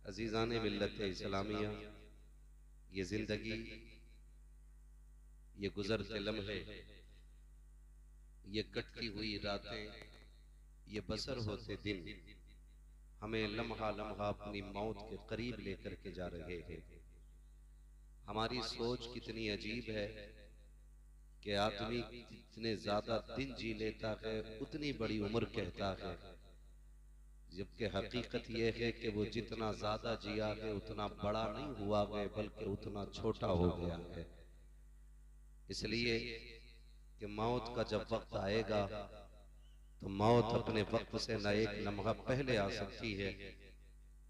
अजीज़ाने मिल्लत इस्लामिया, ये जिंदगी, ये गुजरते लम्हे, ये कटती हुई रातें, ये बसर होते दिन हमें लम्हा लम्हा अपनी मौत के करीब लेकर के जा रहे हैं। हमारी सोच कितनी अजीब है कि आदमी जितने ज्यादा दिन जी लेता है उतनी बड़ी उम्र कहता है, जबकि हकीकत यह है कि वो जितना ज्यादा जिया है उतना बड़ा नहीं हुआ है बल्कि उतना छोटा हो गया है। इसलिए कि मौत का जब वक्त आएगा तो मौत अपने वक्त से न एक लम्हा पहले आ सकती है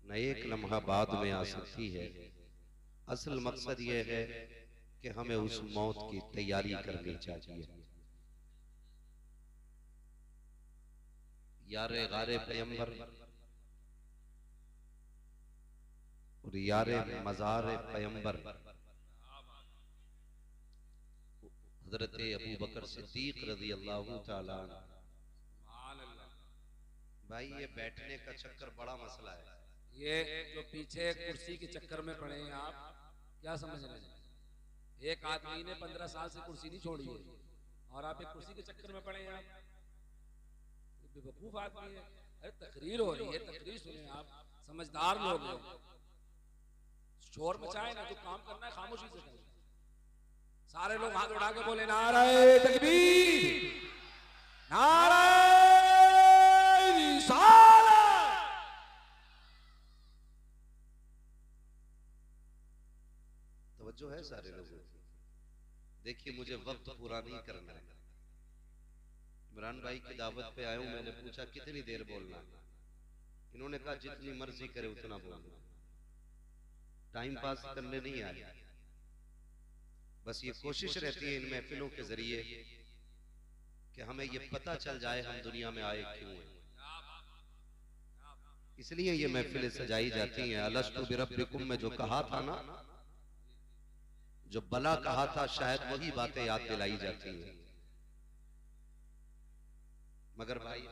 न एक लम्हा बाद में आ सकती है। असल मकसद यह है कि हमें उस मौत की तैयारी करनी चाहिए। यारे गारे पैगंबर और यारे मज़ार पैगंबर हजरत अबू बकर सिद्दीक रज़ी अल्लाह ताला अन्हु। भाई ये बैठने का चक्कर बड़ा मसला है। ये जो पीछे कुर्सी के चक्कर में पड़े हैं आप क्या समझ रहे हैं? एक आदमी ने 15 साल से कुर्सी नहीं छोड़ी है और आप एक कुर्सी के चक्कर में पड़े हैं। आप बेवकूफ आदमी है। अरे तकरीर हो रही है, तकरीर सुने आप, समझदार लोग हैं। शोर मचाए ना, जो काम करना है खामोशी से करें। सारे लोग हाथ उठा के बोले नारे तकबीर, नारे रिसालत। तवज्जो है सारे लोगों की। देखिए मुझे वक्त पूरा नहीं करना है। इमरान भाई की दावत पे आया हूं, मैंने पूछा कितनी देर बोलना, इन्होंने कहा जितनी मर्जी करे उतना बोलना। टाइम पास करने नहीं आया, बस ये कोशिश रहती है इन महफिलों के जरिए कि हमें ये पता चल जाए हम दुनिया में आए क्यों हैं। इसलिए ये महफिलें सजाई जाती हैं। अलस्तु बिरब्बिकुम में जो कहा था ना, जो बला कहा था, शायद वही बातें याद दिलाई जाती हैं। मगर भाई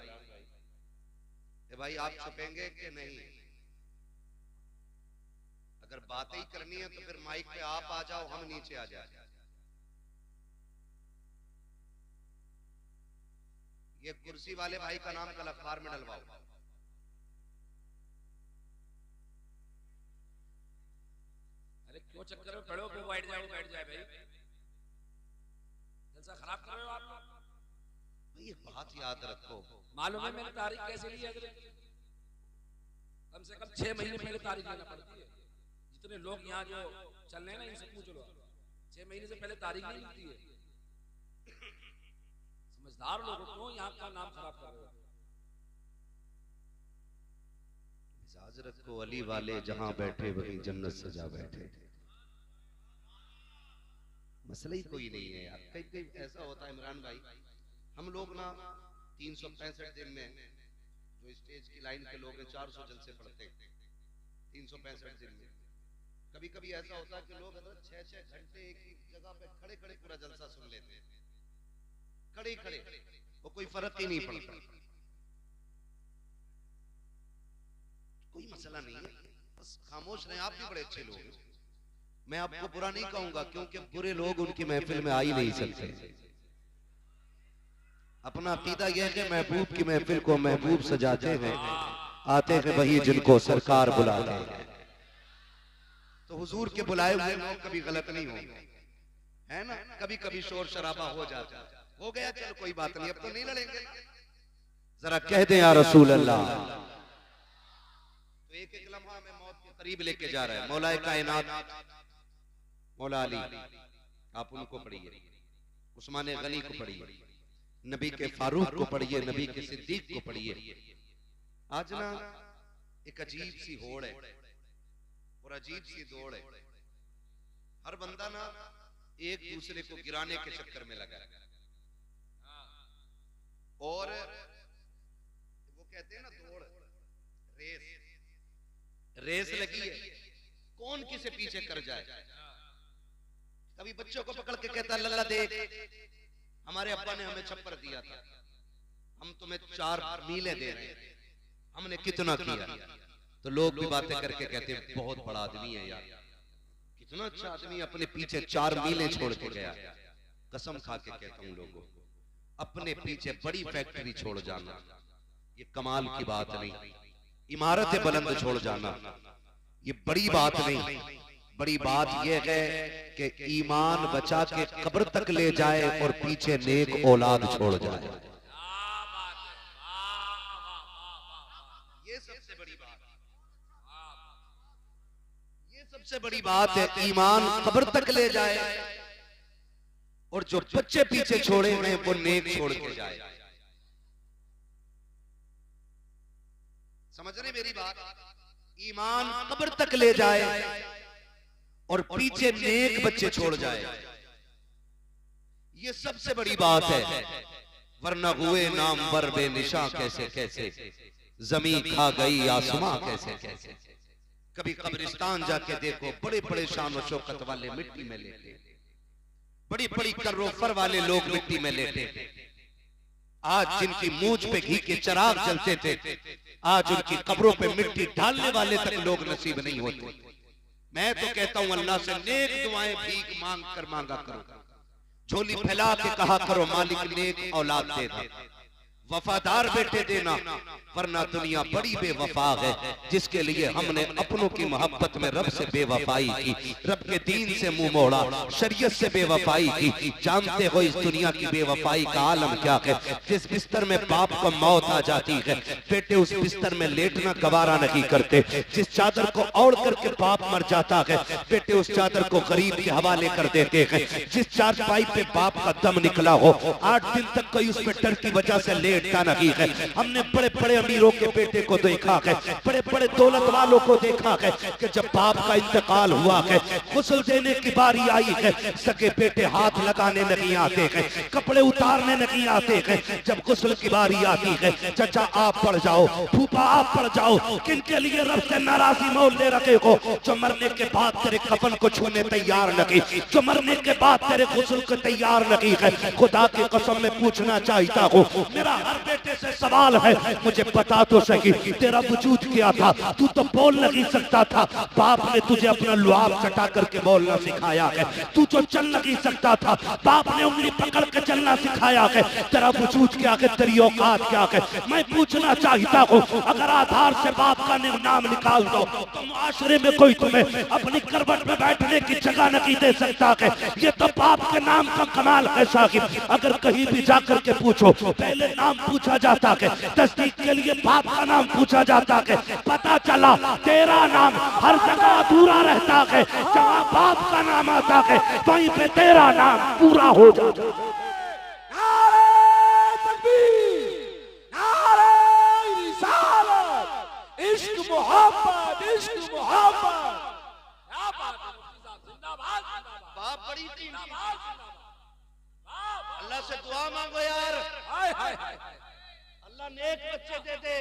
भाई आप छुपेंगे कि नहीं? अगर बातें ही करनी है तो फिर माइक पे आप आ जाओ, हम नीचे आ जाए। ये कुर्सी वाले भाई का नाम कल अखबार में डलवाओ। अरे क्यों चक्कर में पड़े हो? क्यों बैठ जाओ, बैठ जाए भाई, जलसा खराब कर रहे हो आप लोग। ये बात याद रखो। मालूम है मैंने तारीख कैसे ली है? कम से कम 6 महीने पहले तारीख लेना पड़ती है। जितने लोग यहाँ जो चल रहे हैं ना, इनसे पूछ लो, 6 महीने से पहले तारीख नहीं मिलती है। समझदार लोगों को यहाँ का नाम खराब कर रहे हो। मिजाज रखो, अली वाले जहां बैठे वहीं जन्नत सजा बैठे। मसला ही कोई नहीं है यार। कई कई ऐसा होता है इमरान भाई, हम लोग ना 365 दिन में जो स्टेज की लाइन के लोग हैं 400 जलसे पढ़ते हैं 365 दिन में। कभी कभी ऐसा होता है कि लोग 6-6 घंटे एक ही जगह पे खड़े खड़े पूरा जलसा सुन लेते हैं, खड़े खड़े, वो कोई फर्क ही नहीं पड़ता। कोई मसला नहीं है, बस खामोश रहें। आप भी बड़े अच्छे लोग हैं, मैं आपको बुरा नहीं कहूंगा, क्योंकि बुरे लोग उनकी महफिल में आ ही नहीं सकते। अपना अकीदा यह है कि महबूब की महफिल को महबूब सजाते हैं, आते हैं वही जिनको सरकार बुलाते हैं। तो हुजूर के बुलाए हुए लोग कभी गलत नहीं होंगे, है ना? कभी कभी शोर शराबा हो जाता है, हो गया, चलो कोई बात नहीं, अब तो नहीं लड़ेंगे। जरा कह दें या रसूल अल्लाह। तो एक एक लम्हा में मौत के करीब लेके जा रहा है। मौलाए कायनात मौला अली, आप उनको पढ़िए, उस्मान गनी को पढ़िए, नबी के फारूक को पढ़िए, नबी के सिद्दीक को पढ़िए। आज ना एक अजीब सी होड़ है और अजीब सी दौड़ है। हर बंदा ना एक दूसरे को गिराने के चक्कर में लगा है। और वो कहते हैं ना दौड़, रेस लगी है, कौन किसे पीछे कर जाए। कभी बच्चों को पकड़ के कहता लल्ला देख, हमारे अब्बा ने हमें छप्पर दिया था, हम तुम्हें 4 मीलें दे रहे हैं, हमने कितना किया। तो लोग भी बातें करके कहते हैं बहुत बड़ा आदमी है यार, कितना अच्छा आदमी, अपने पीछे 4 मीलें छोड़ के गया। कसम खा के कहता हूं लोगों को, अपने पीछे बड़ी फैक्ट्री छोड़ जाना ये कमाल की बात नहीं, इमारतें बुलंद छोड़ जाना ये बड़ी बात नहीं। बड़ी बात यह है कि ईमान बचा के कब्र तक ले जाए और पीछे नेक औलाद छोड़ जाए, ये सबसे बड़ी बात, ये सबसे बड़ी बात है। ईमान कब्र तक ले जाए और जो बच्चे पीछे छोड़े हैं वो नेक छोड़ के जाए। समझ रहे मेरी बात? ईमान कब्र तक ले जाए और पीछे नेक बच्चे छोड़ जाए, ये सबसे बड़ी बात है। वरना हुए नाम वर बेनिशा कैसे कैसे, जमीन खा गई आसमां कैसे कैसे। कभी कब्रिस्तान जाके देखो, बड़े बड़े शान और शौकत वाले मिट्टी में लेटे, बड़ी बड़ी करोफर वाले लोग मिट्टी में लेटे। आज जिनकी मूंछ पे घी के चिराग जलते थे, आज उनकी कब्रों पे मिट्टी डालने वाले तक लोग नसीब नहीं होते। मैं तो कहता हूं अल्लाह से नेक दुआएं भीख मांग कर मांगा करो, झोली फैला के कहा करो मालिक नेक औलाद देना, वफादार बेटे देना, वरना दुनिया बड़ी बेवफा है जिसके लिए हमने अपनों की मोहब्बत में रब से बेवफाई की, रब के दीन से मुंह मोड़ा, शरीयत से बेवफाई की। जानते हो इस दुनिया की बेवफाई का आलम क्या है? जिस बिस्तर में बाप को मौत आ जाती है, बेटे उस बिस्तर में लेटना गवारा नहीं करते। जिस चादर को ओढ़ करके बाप मर जाता है, बेटे उस चादर को गरीब के हवाले कर देते हैं। जिस चारपाई पे बाप का दम निकला हो, 8 दिन तक कोई उस पे डर की वजह से लेटता नहीं है। हमने बड़े बड़े अमीरों के बेटे को देखा है, बड़े बड़े दौलत वालों को देखा है कि जब बाप का इंतकाल हुआ है, गुस्ल देने की बारी आई है, सके बेटे हाथ लगाने नहीं आते हैं, कपड़े उतारने नहीं आते हैं। जब गुस्ल की बारी आती है, चचा आप पड़ जाओ, फूफा आप पड़ जाओ। किनके लिए रब से नाराजी मोल ले रखे हो? जो मरने के बाद तेरे कफन को छूने तैयार नहीं, जो मरने के बाद तेरे गुस्ल को तैयार नहीं है। खुदा की कसम में पूछना चाहता हूँ, मेरा हर बेटे से सवाल है, मुझे बता तो सही तेरा वजूद क्या था? तू तो बोल नहीं सकता था, बाप ने तुझे अपना लुआब चटा करके बोलना सिखाया है। तू जो चल नहीं सकता था, बाप ने उंगली पकड़ के चलना सिखाया है। तेरा वजूद क्या है? तेरी औकात क्या है? मैं पूछना चाहता हूँ, अगर आधार से बाप का नाम निकाल दो तो मुआशरे में कोई तुम्हें अपनी करवट में बैठने की जगह नहीं दे सकता है। ये तो बाप के नाम का कमाल है साहिब। अगर कहीं भी जाकर के पूछो, पहले नाम पूछा जाता है, तस्दीक के लिए बाप का नाम पूछा जाता है। पता चला तेरा नाम हर जगह अधूरा रहता है, जहाँ बाप का नाम आता है वहीं पे तेरा नाम पूरा हो जाता है। नारे तकबीर, नारे रिसालत, इश्क मोहब्बत, इश्क मोहब्बत। क्या बात है मुफ्ती साहब, जिंदाबाद जिंदाबाद। बाप बड़ी जिंदाबाद जिंदाबाद। अल्लाह से दुआ मांगो यार, हाय हाय हाय। अल्लाह नेक बच्चे दे दे।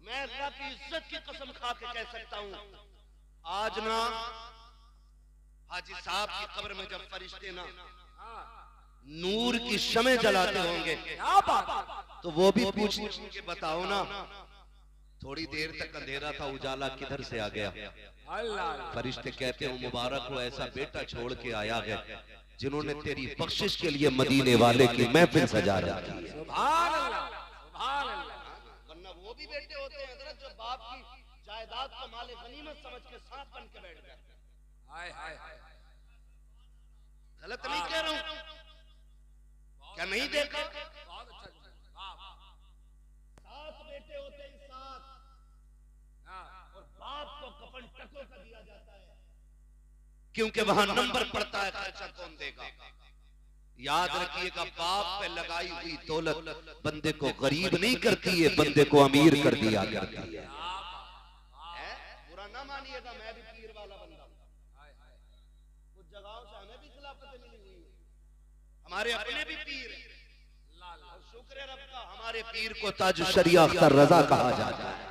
मैं अल्लाह की इज्जत की कसम खा के कह सकता हूँ, आज ना हाजी साहब की कब्र में जब फरिश्ते ना नूर की शमे जलाते होंगे, क्या बात, तो वो भी पूछेंगे बताओ ना, थोड़ी देर तक अंधेरा था, उजाला किधर से आ गया? अल्लाह। फरिश्ते कहते हो मुबारक हो, ऐसा बेटा छोड़ के आया है जिन्होंने तेरी बख्शिश के लिए मदीने वाले की महफिल सजा रखी है। सुभान अल्लाह, सुभान अल्लाह। वरना वो भी बेटे होते हैं हजरत जो बाप की जायदाद को माले गनीमत समझ के सांप बन के बैठ गए। हाय हाय हाय। गलत नहीं कह रहा हूं, क्या नहीं देखा? बहुत अच्छा। वाह। 7 बेटे होते हैं, 7, और बाप को कफन टको का दिया जाता है, क्योंकि वहां नंबर पड़ता है खर्चा कौन देगा। याद रखिएगा, बाप पे लगाई हुई दौलत बंदे को गरीब नहीं करती है, बंदे को अमीर कर दिया जाता है। बुरा ना मानिएगा, मैं भी पीर वाला बंदा हूं, कुछ जगहों से हमें भी खिलाफत मिली हुई है, हमारे अपने भी पीर हैं। और शुक्र है रब का, हमारे पीर को ताज शरिया अख्तर रजा कहा जाता है।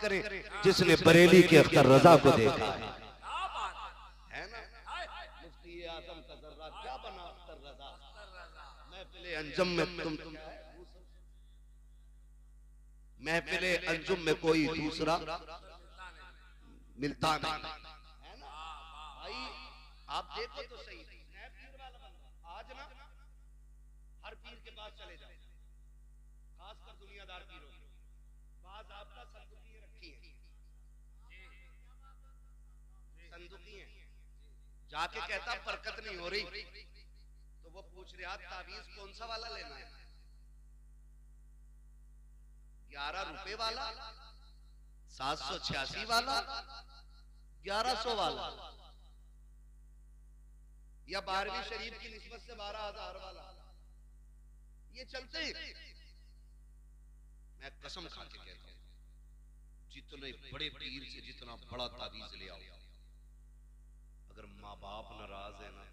करें जिसने बरेली के अख्तर रजा को देखा है ना। आदम का जर्रा क्या बना अख्तर रजा, महफिले अंजुम में तुम महफिले अंजुम में कोई दूसरा मिलता नहीं, है ना भाई। आप देखो तो सही, मैं पीर वाला बंदा आज ना हर पीर के पास चले जाए, खासकर दुनियादार पीरों के, बाज आपका संदुकी रखी है, संदुकी है, जाके कहता बरकत नहीं हो रही, तो वो पूछ रहा तावीज कौन सा वाला लेना है, 11 रुपए वाला, 786 वाला, 1100 वाला, या 12वीं शरीफ की निस्बत से 12,000 वाला, ये चलते हैं। मैं कसम खा के कहता हूं, जितने बड़े पीर से जितना बड़ा तावीज ले आओ, अगर माँ बाप नाराज है ना,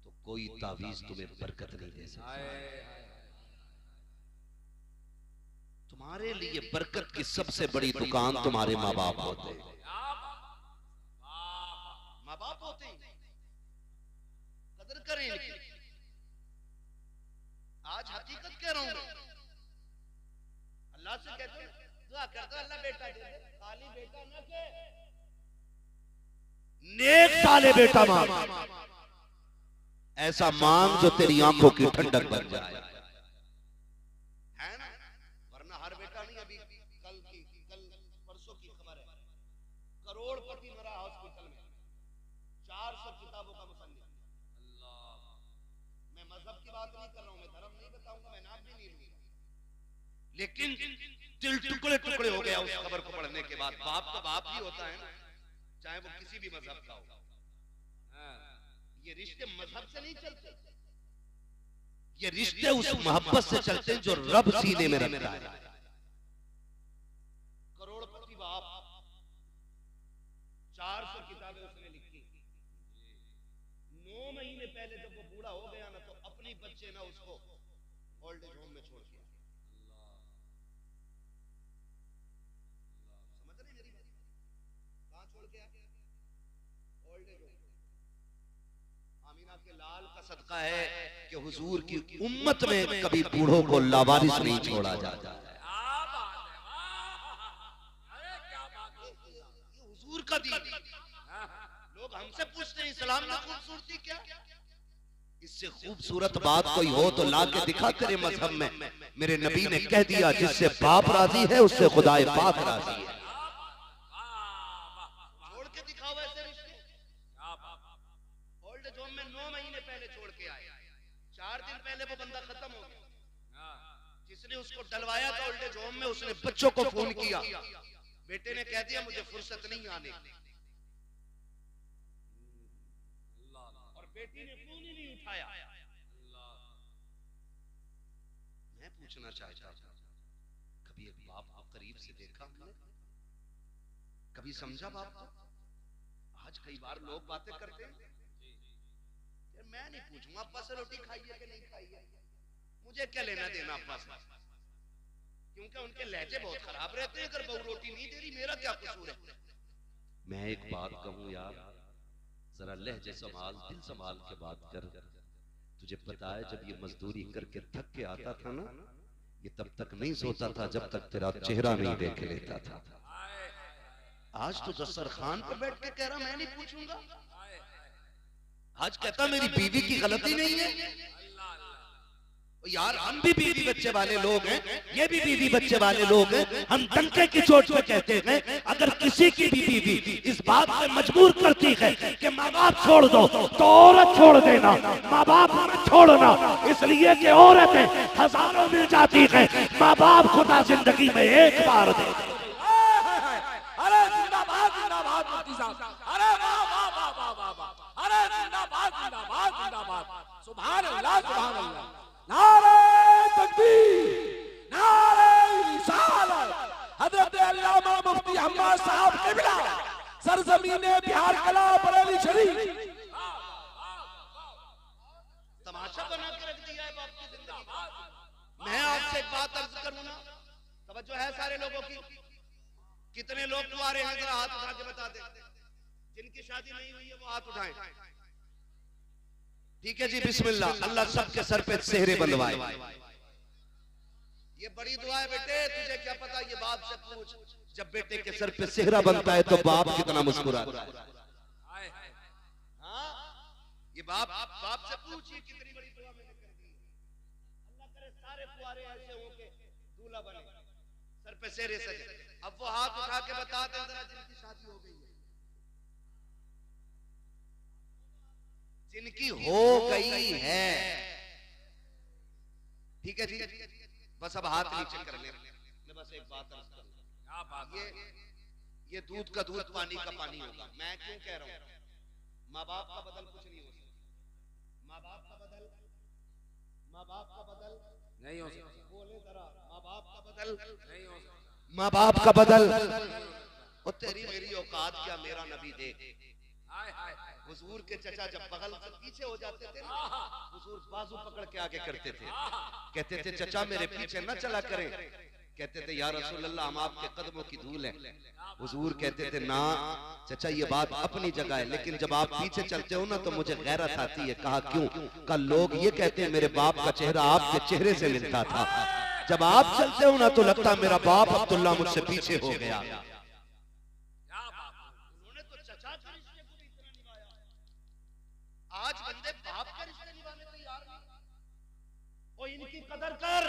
तो कोई तावीज तुम्हें बरकत नहीं दे सकता। तुम्हारे लिए बरकत की सबसे बड़ी दुकान तुम्हारे माँ बाप होते हैं, माँ बाप होते हैं, कदर करें इनकी। आज हकीकत कह रहा हूं मैं, अल्लाह से कहते हैं दुआ करता अल्लाह बेटा दे दे, खाली बेटा ना के नेक साले बेटा मांग, ऐसा मांग जो तेरी आंखों की ठंडक बन जाए, है ना। वरना हर बेटा नहीं, अभी कल परसों की खबर है, करोड़पति मरा हॉस्पिटल में, 400 किताबों का मुसन्निफ। मैं मजहब की बात नहीं कर रहा हूं, मैं धर्म नहीं बताऊंगा, मैं नाम भी नहीं लूंगा, लेकिन दिल टुकड़े टुकड़े हो गया उस खबर को पढ़ने के बाद। बाप तो बाप ही होता है ना, चाहे वो किसी भी मजहब का हो। ये रिश्ते मजहब से नहीं चलते, ये रिश्ते उस मोहब्बत से चलते हैं जो रब सीने में रखता है। करोड़पति बाप, 400 किताबें उसने लिखी, 9 महीने पहले जब वो बूढ़ा हो गया ना, तो अपनी बच्चे ना उसको ओल्ड एज होम में छोड़ दिया। समझ रहे मेरी बात? कहां छोड़ के आया? Old age home. आमीना के लाल का सदका है कि हुजूर की उम्मत में कभी बूढ़ों को लावारिस नहीं छोड़ा जाता है। ये हुजूर का दीन। लोग हमसे पूछते हैं इस्लाम में खूबसूरती क्या? इससे खूबसूरत बात कोई हो तो ला के दिखा तेरे मजहब में। मेरे नबी ने कह दिया जिससे बाप राजी है उससे खुदाए पाक राजी है। छोड़ के दिखाओ ऐसे रिश्ते। ओल्ड एज होम में 9 महीने पहले छोड़ के आए, 4 दिन पहले वो बंदा खत्म हो गया। जिसने उसको डलवाया था ओल्ड एज होम में, उसने बच्चों को फोन किया, बेटे ने कह दिया मुझे फुर्सत नहीं आने की, और बेटी ने फोन ही नहीं उठाया। मैं पूछना चाहता था, कभी एक बाप को करीब से देखा हमने? कभी समझा बाप को? आज कई बार लोग बातें करते हैं, मैं नहीं पूछूंगा अब्बा से रोटी खाई है कि नहीं खाई है, मुझे क्या लेना देना अब्बा से, क्योंकि उनके लहजे बहुत खराब रहते हैं। अगर बहू रोटी नहीं दे रही मेरा क्या कसूर है? मैं एक बात कहूं यार, जरा लहजे संभाल, दिल संभाल के बात कर। तुझे पता है जब ये मजदूरी करके थक के आता था ना, ये तब तक नहीं सोता था जब तक तेरा चेहरा नहीं देख लेता था। आज तो दस्तरखान पर बैठ के कह रहा मैं नहीं पूछूंगा। आज कहता मेरी बीवी की गलती नहीं है। यार हम भी बीवी बच्चे वाले लोग हैं, ये भी बीवी बच्चे वाले लोग हैं। हम डंके की चोट पे कहते हैं अगर किसी की भी बीवी इस बात पे मजबूर करती है कि माँ बाप छोड़ दो तो औरत छोड़ देना, माँ बाप मत छोड़ना, इसलिए कि औरतें हजारों मिल जाती हैं, माँ बाप खुदा जिंदगी में एक बार दे। अरे जिंदाबाद जिंदाबाद मुफ्ती साहब, अरे वाह वाह वाह वाह वाह वाह, अरे जिंदाबाद जिंदाबाद जिंदाबाद, सुभान अल्लाह सुभान अल्लाह, नारे तकबीर, नारे रिसालत। हजरत अल्लामा मुफ्ती हम्माद साहब किबला, सरजमीने बिहार कला बरेली शरीफ। तमाशा बना के रख दिया है बाप की जिंदगी। मैं आपसे एक बात अर्ज करूं ना, तवज्जो है सारे लोगों की? कितने लोग तुम्हारे हैं जरा हाथ उठा के बता दे। जिनकी शादी नहीं हुई है वो हाथ उठाएं। ठीक है जी, बिस्मिल्लाह। अल्लाह सबके सर पे सेहरे बंधवाए। ये बड़ी दुआ है बेटे, तुझे क्या पता, ये बाप से पूछ। जब बेटे के सर पे सेहरा बनता है तो बाप कितना मुस्कुराता है। हाँ, ये बाप से पूछ, ये कितनी बड़ी दुआ मैंने कर दी। अल्लाह करे सारे कुआरे ऐसे हों के दूल्हा बने, सर पे सेहरे सजे। अब वो हाथ उठा के बता दे जरा जिनकी शादी हो गई है, जिनकी हो गई है। ठीक है जी, बस अब हाथ नीचे कर ले। मैं बस एक बात अर्ज करूं, ये दूध का दूध, पानी का पानी होगा। मैं क्यों कह रहा हूं, माँ बाप का बदल कुछ नहीं हो सकता। माँ बाप का बदल नहीं हो सकता। बोले जरा, माँ बाप का बदल नहीं हो सकता। माँ बाप का बदल। और तेरी मेरी औकात क्या, मेरा नबी देख। हुजूर के चचा जब बगल से पीछे हो जाते थे ना, हुजूर बाजू पकड़ के आगे करते थे, कहते थे चचा मेरे पीछे न चला करें। कहते थे या रसूल अल्लाह, हम आपके कदमों की धूल हैं। हुजूर कहते थे ना चचा, ये बात अपनी जगह है, लेकिन जब आप पीछे चलते हो ना तो मुझे गैरत आती है। कहा क्यों? कल लोग ये कहते हैं मेरे बाप का चेहरा आपके चेहरे से मिलता था। जब आप चलते हो ना तो लगता मेरा बाप अब्दुल्ला मुझसे पीछे हो गया। आज बंदे बाप का रिश्ते निभाने तैयार नहीं। और इनकी कदर कर।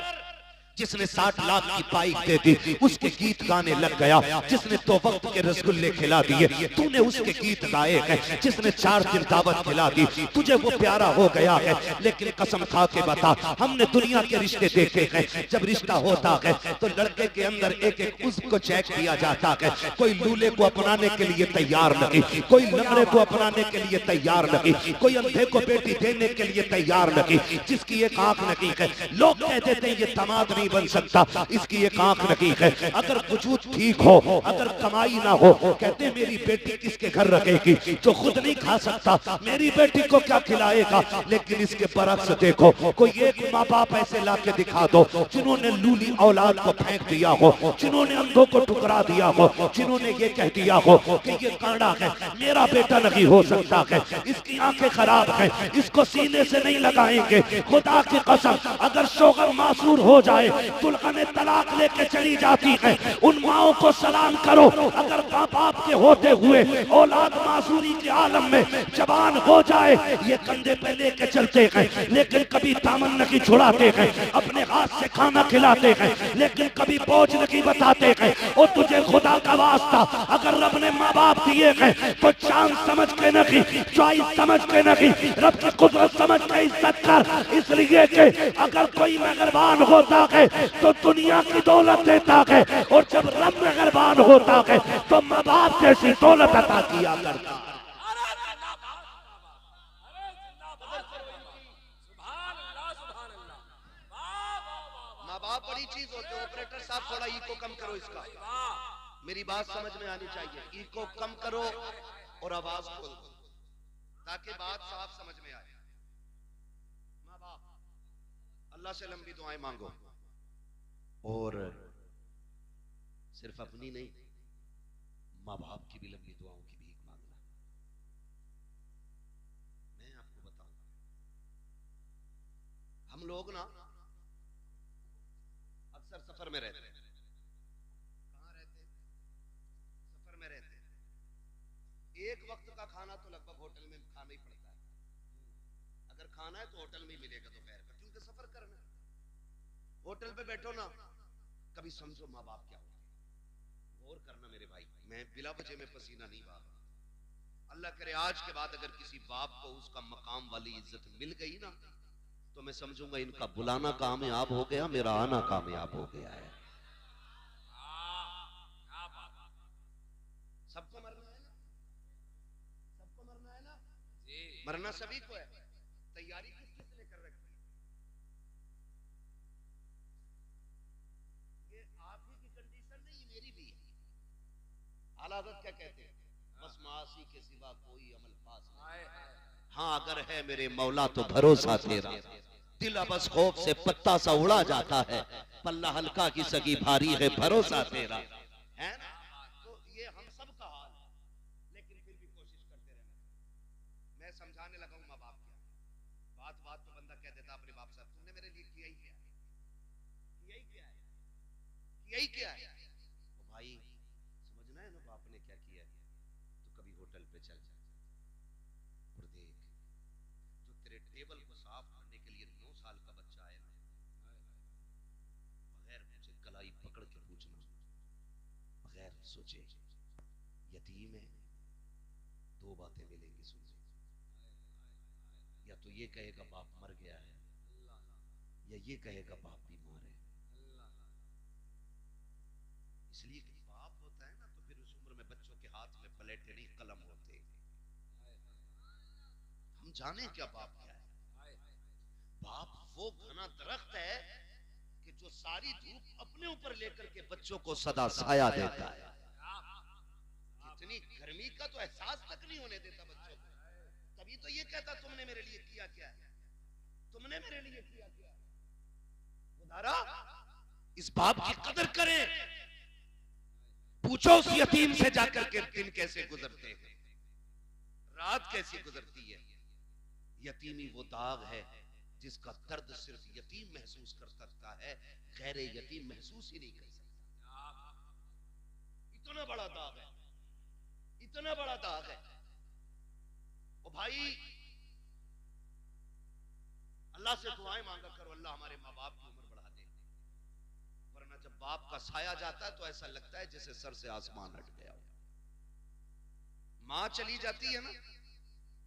जिसने 60 लाख की पाइक दे दी उसके गीत गाने लग गया। जिसने 2 वक्त के रसगुल्ले खिला दिए तूने उसके गीत गाए हैं। जिसने 4 दिन दावत खिला दी तुझे वो प्यारा हो गया है। लेकिन कसम खा के बता, हमने दुनिया के रिश्ते देखे हैं, जब रिश्ता होता है तो लड़के के अंदर एक एक उज़्व को चेक किया जाता है। कोई लूले को अपनाने के लिए तैयार नहीं, कोई लंगड़े को अपनाने के लिए तैयार नहीं, कोई अंधे को बेटी देने के लिए तैयार नहीं। जिसकी एक आंख नहीं है लोग कह देते हैं ये दामाद नहीं बन सकता, इसकी एक आंख नहीं है। अगर वजूद ठीक हो, अगर कमाई ना हो, कहते मेरी बेटी किसके घर रखेगी, जो खुद नहीं खा सकता मेरी बेटी को क्या खिलाएगा। लेकिन इसके बरक्स देखो, कोई एक माँ बाप ऐसे ला के दिखा दो जिन्होंने लूली औलाद को फेंक दिया हो, जिन्होंने अंधों को ठुकरा दिया हो, जिन्होंने ये कह दिया हो कि ये कांडा है, मेरा बेटा नहीं हो सकता है, इसकी आंखें खराब हैं, इसको सीने से नहीं लगाएंगे। खुदा की कसम, अगर शोहर मासूर हो जाए, दुल्हन तलाक लेके चली जाती है, उन माओं को सलाम करो। अगर माँ बाप के होते हुए औलाद मासूरी के आलम में जवान हो जाए, ये कंधे पे लेके चलते हैं लेकिन कभी दामन नहीं छुड़ाते हैं, अपने हाथ से खाना खिलाते हैं लेकिन कभी बोझ नहीं बताते हैं। और तुझे खुदा का वास्ता, अगर रब ने माँ बाप दिए हैं तो चांद समझ के नहीं, चॉइस समझ के नहीं, रब की कुदरत समझ के इज्जत कर। इसलिए कि अगर कोई मेहरबान होता है तो दुनिया की दौलत देता है, और जब रब मेहरबान होता है तो माँ बाप जैसी दौलत अता किया करता। माँ बाप बड़ी चीज होते हैं। ऑपरेटर साहब थोड़ा इको कम करो इसका, मेरी बात समझ में आनी चाहिए। इको कम करो और आवाज खोल दो ताकि बात साफ समझ में आए। माँ बाप, अल्लाह से लंबी दुआएं मांगो, और सिर्फ अपनी नहीं, माँ बाप की भी लंबी दुआओं की भीख मांगना। मैं आपको बताऊं, हम लोग ना अक्सर सफर में रहते हैं। कहां रहते हैं? सफर में रहते हैं। एक वक्त का खाना तो लगभग होटल में खाना ही पड़ता है। अगर खाना है तो होटल में ही मिलेगा दोपहर का, क्योंकि सफर करना है। होटल पे बैठो ना, कभी समझो माँ बाप क्या होते हैं। गौर करना मेरे भाई, मैं बिला वजह में पसीना नहीं बहा। अल्लाह करे आज के बाद अगर किसी बाप को उसका मकाम वाली इज्जत मिल गई ना, तो मैं समझूंगा इनका बुलाना कामयाब हो गया, मेरा आना कामयाब हो गया है। सबको मरना है ना, सबको मरना है ना, मरना सभी को है। तैयारी किस किसने कर रखी है? ये आप ही की कंडीशन नहीं, मेरी भी है। आला हज़रत क्या कहते हैं? बस मासी के सिवा कोई अमल पास नहीं। हाँ अगर है मेरे मौला तो भरोसा तेरा, दिल बस खौफ से पत्ता सा उड़ा जाता है, पल्ला हल्का की सगी भारी है भरोसा तेरा, है ना? तो ये हम सब का हाल है, लेकिन फिर भी कोशिश करने लगा हूं माँ बाप क्या। बात बात पे बंदा कह देता अपने बाप साहब तुमने मेरे लिए किया ही क्या है, किया ही क्या है, किया ही क्या है। तो भाई समझना है ना बाप ने क्या किया है, तो कभी होटल पे चल और देख जो तेरे टेबल को साफ करने के लिए 9 साल का बच्चा है ना, बगैर मुझे कलाई पकड़ के पूछना, बगैर सोचे यतीम है, 2 बातें मिलेंगी सुनने, या तो ये कहेगा बाप मर गया है, या ये कहेगा बाप बीमार है। इसलिए कि बाप होता है ना तो फिर उस उम्र में बच्चों के हाथ में पलेटे नहीं कलम होते। हम जाने क्या बाप क्या है। बाप वो घना दरख्त है कि जो सारी धूप अपने ऊपर लेकर के बच्चों को सदा साया देता है। इतनी गर्मी का तो एहसास तक नहीं होने देता बच्चों को, तभी तो ये कहता तुमने मेरे लिए किया क्या है, तुमने मेरे लिए किया क्या है। खुदारा इस बाप की कदर करें। पूछो उस यतीम से जाकर के दिन कैसे गुजरते हैं, रात कैसी गुजरती है। यतीमी वो दाग है जिसका दर्द सिर्फ यतीम महसूस कर सकता है, गैर यतीम महसूस ही नहीं कर सकता। इतना बड़ा दाग है, इतना बड़ा दाग है। ओ भाई अल्लाह से दुआएं मांगा करो, अल्लाह हमारे माँ बाप की उम्र बढ़ा दे, वरना जब बाप का साया जाता है तो ऐसा लगता है जैसे सर से आसमान हट गया हो। माँ चली जाती है ना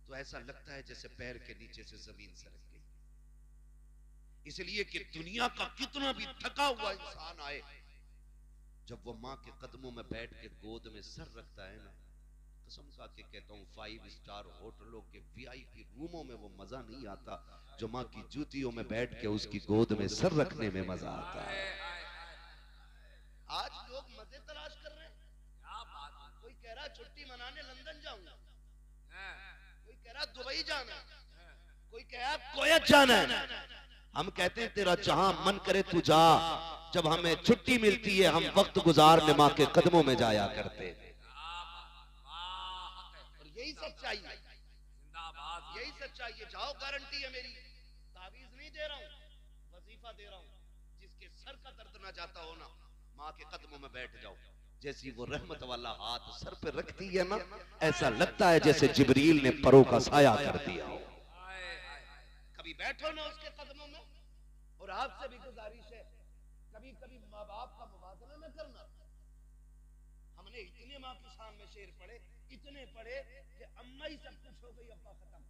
तो ऐसा लगता है जैसे पैर के नीचे से जमीन सरक गई। इसलिए कि दुनिया का कितना भी थका हुआ इंसान आए, जब वो माँ के कदमों में बैठ के गोद में सर रखता है ना, कसम खा के कहता हूँ 5 स्टार होटलों के VIP रूमों में वो मजा नहीं आता जो माँ की जूतियों में बैठ के उसकी गोद में सर रखने में मजा आता है। आज लोग मजे तलाश कर रहे हैं। क्या बात है। कोई कह रहा छुट्टी मनाने लंदन जाऊंगा, कोई कह रहा दुबई जाना, कोई कह रहा कोयत जाना है। हम कहते हैं तेरा जहां मन करे तू जा, जब हमें छुट्टी मिलती है हम वक्त गुजारने माँ के कदमों में जाया करते हैं। और यही सच्चाई है, यही सच्चाई है। जाओ, गारंटी है मेरी, तावीज नहीं दे रहा हूँ, वजीफा दे रहा हूँ। जिसके सर का दर्द ना जाता हो ना, माँ के कदमों में बैठ जाओ। जैसी वो रहमत वाला हाथ सर पे रखती है ना, ऐसा लगता है जैसे जिब्रील ने परों का साया कर दिया हो। कभी बैठो ना उसके कदमों में। और आपसे भी गुजारिश है, कभी कभी माँ बाप का मुबादला न करना। हमने इतने माँ की शान में शेर पढ़े, इतने पढ़े कि अम्मा ही सब कुछ हो गई, अब्बा खत्म।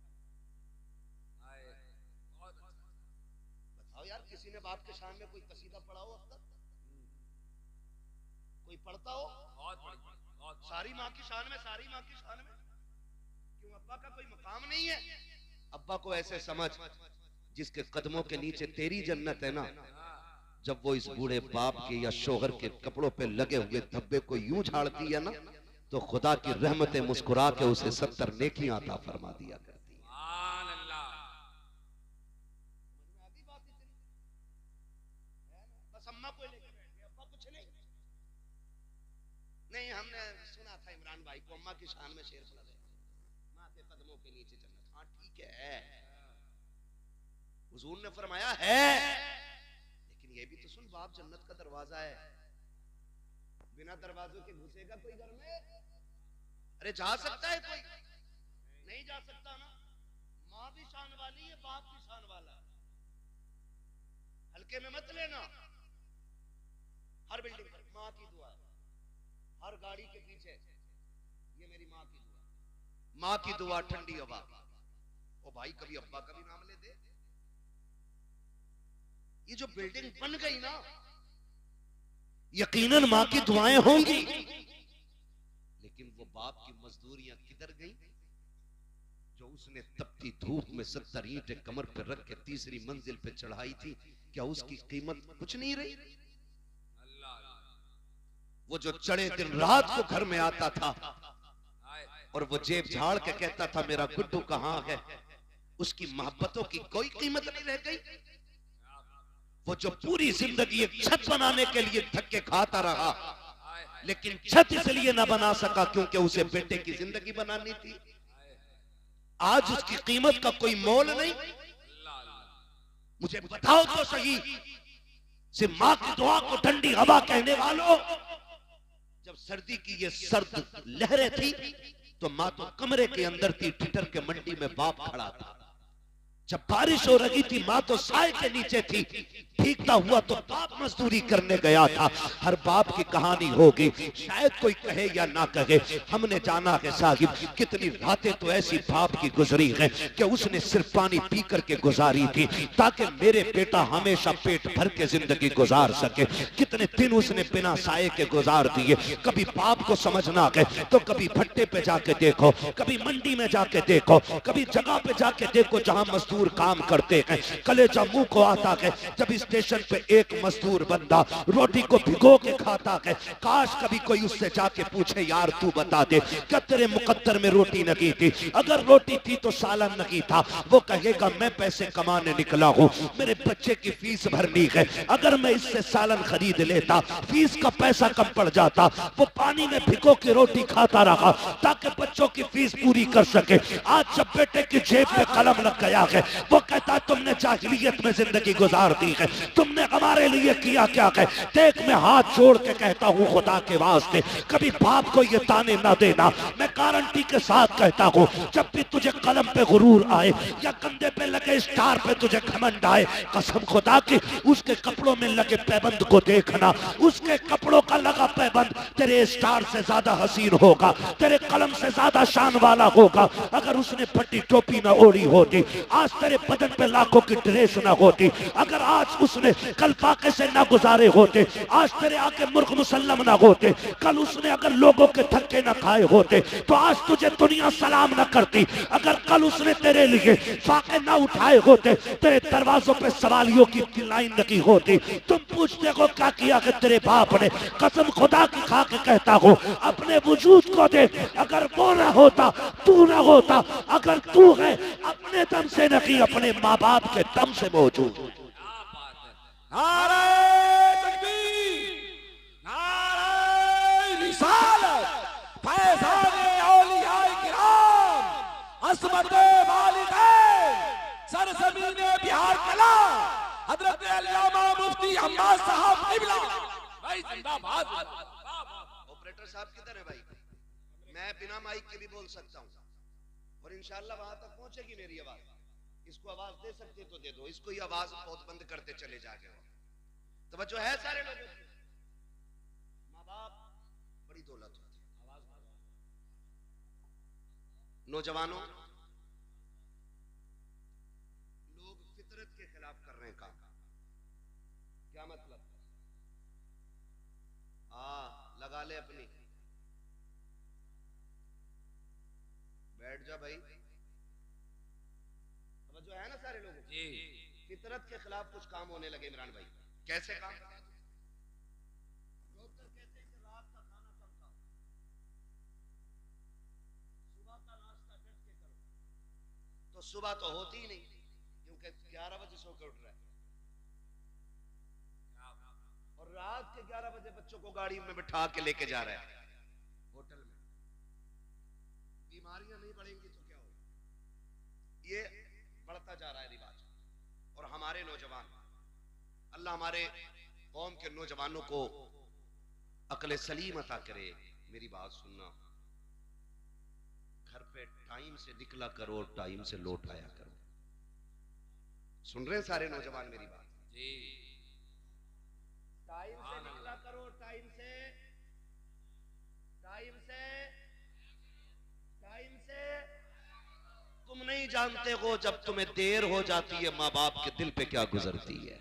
बताओ यार, किसी ने बाप के शान में कोई कसीदा पढ़ा हो अब तक? कोई पढ़ता हो? सारी माँ की शान में, सारी माँ की शान में। क्यों, अब्बा का कोई मकाम नहीं है? अब्बा को ऐसे समझ जिसके कदमों के नीचे तेरी जन्नत है ना, जब वो इस बूढ़े बाप के या शोहर के कपड़ों पे लगे हुए धब्बे को यूं झाड़ती है ना, तो खुदा की रहमतें मुस्कुरा के उसे 70 नेकियां अता फरमा दिया करती है। बस अम्मा को लेकर बैठ गए, अब्बा कुछ नहीं। नहीं, हमने सुना था इमरान भाई को अम्मा की शान में शेर पढ़ा है, माँ के कदमों के नीचे जन्नत। हाँ ठीक है, हुजूर ने फरमाया है, लेकिन ये भी तो सुन, बाप जन्नत का दरवाजा है, बिना दरवाजों के घुसेगा कोई घर में? अरे जा सकता है कोई? नहीं जा सकता ना। माँ भी शान वाली है, बाप भी शान वाला है, हल्के में मत लेना। हर बिल्डिंग पर माँ की दुआ है, हर गाड़ी के पीछे ये मेरी माँ की दुआ, माँ की दुआ, ठंडी हवा। ओ भाई, कभी अब्बा का भी नाम ले दे। ये जो बिल्डिंग बन गई ना, यकीनन माँ की दुआएं होंगी, लेकिन वो बाप की मजदूरियां किधर गई जो उसने तपती धूप में 70 ईंटें कमर पर रख के तीसरी मंजिल पे चढ़ाई थी? क्या उसकी कीमत कुछ नहीं रही? वो जो चढ़े दिन रात को घर में आता था और वो जेब झाड़ के कहता था मेरा गुड्डू कहाँ है, उसकी मोहब्बतों की कोई कीमत नहीं रह गई। वो जो पूरी जिंदगी एक छत बनाने के लिए धक्के खाता रहा, लेकिन छत इसलिए ना बना सका क्योंकि उसे बेटे की जिंदगी बनानी थी। आज उसकी कीमत का कोई मोल नहीं। मुझे बताओ तो सही, सिर्फ मां की दुआ को ठंडी हवा कहने वालों, जब सर्दी की ये सर्द लहरें थी तो मां तो कमरे के अंदर थी, ठिठर के मंडी में बाप खड़ा था। जब बारिश हो रही थी मां तो साए के नीचे थी, भीगता हुआ तो बाप मजदूरी करने गया था। हर बाप की कहानी होगी, शायद कोई कहे या ना कहे, हमने जाना है साहिब कितनी रातें तो ऐसी बाप की गुजरी हैं कि उसने सिर्फ पानी पी करके गुजारी थी ताकि मेरे बेटा हमेशा पेट भर के जिंदगी गुजार सके। कितने दिन उसने बिना साए के गुजार दिए। कभी बाप को समझना है तो कभी भट्टे पे जाके देखो, कभी मंडी में जाके देखो, कभी जगह पे जाके देखो जहां मजदूर काम करते हैं। कलेजा मुंह को आता है जब स्टेशन पे एक मजदूर बंदा रोटी को भिगो के खाता है। काश कभी कोई उससे जाके पूछे, यार तू बता दे क्या तेरे मुकद्दर में रोटी नहीं थी? अगर रोटी थी तो सालन नहीं था। वो कहेगा मैं पैसे कमाने निकला हूँ, मेरे बच्चे की फीस भरनी है, अगर मैं इससे सालन खरीद लेता फीस का पैसा कम पड़ जाता। वो पानी में भिगो के रोटी खाता रहा ताकि बच्चों की फीस पूरी कर सके। आज जब बेटे की जेब में कलम लग गया है वो कहता तुमने जाहिलियत में जिंदगी गुजार दी है, तुमने हमारे लिए किया क्या है? देख मैं हाथ जोड़ के कहता हूँ खुदा के वास्ते कभी बाप को ये ताने ना देना। मैं गारंटी के साथ कहता हूँ जब भी तुझे कलम पे गुरूर आए या कंधे पे लगे स्टार पे तुझे घमंड आए, कसम खुदा की उसके कपड़ों में लगे पैबंद को देखना। उसके कपड़ों का लगा पैबंद तेरे स्टार से ज्यादा हसीन होगा, तेरे कलम से ज्यादा शान वाला होगा। अगर उसने फटी टोपी ना ओढ़ी होती आज तेरे बदन पे लाखों की ड्रेस ना होती। अगर आज उसने कल फाके से ना गुजारे होते आज तेरे आके मुर्ख मुसल्लम ना होते। कल उसने अगर लोगों के धक्के ना खाए होते तो आज तुझे दुनिया सलाम ना करती। अगर कल उसने तेरे लिए फाके ना उठाए होते तेरे दरवाजों पे सवालियों की लाइन लगी होती। तुम पूछते हो क्या किया कि तेरे बाप ने? कसम खुदा की खा के कहता हूँ अपने वजूद को दे, अगर वो ना होता तू ना होता। अगर तू है अपने दम से नहीं अपने माँ बाप के दम से मौजूद। नारे तकबीर, नारे रिसालत, फैज़ाने औलियाए किराम, अस्मते वालिदैन, सरज़मीने बिहार कला, हज़रत अल्लामा मुफ्ती अब्बास साहब क़िबला। भाई जिंदाबाद। ऑपरेटर साहब किधर है भाई? मैं बिना माइक के भी बोल सकता हूँ और इंशाल्लाह वहां तक पहुंचेगी मेरी आवाज। इसको आवाज दे सकते तो दे दो, इसको ही आवाज बहुत बंद करते चले जाके। तवज्जो है सारे लोगों की? माँ बाप बड़ी दौलत होती है। नौजवानों, लोग फितरत के खिलाफ कर रहे हैं काम। क्या मतलब? लगा ले अपनी, बैठ जा भाई। जो है ना सारे लोगों की फितरत के खिलाफ कुछ काम होने लगे। इमरान भाई कैसे काम? डॉक्टर कहते हैं कि रात का खाना कम खाओ, सुबह का नाश्ता डट के करो। तो सुबह तो होती ही नहीं क्योंकि 11 बजे सो के उठ रहा है और रात के 11 बजे बच्चों को गाड़ी में बिठा के लेके जा रहा है होटल में। बीमारियां नहीं बढ़ेंगी तो क्या होगा? ये बढ़ता जा रहा है रिवाज। और हमारे नौजवान, अल्लाह हमारे कौम के नौजवानों को अक्ल सलीम अता करे। मेरी बात सुनना, घर पे टाइम से निकला करो, टाइम से लौट आया करो। सुन रहे हैं सारे नौजवान मेरी बात? जी, टाइम से निकला करो, टाइम से तुम नहीं जानते हो जब तुम्हें देर हो जाती है माँ बाप के दिल पे क्या गुजरती है।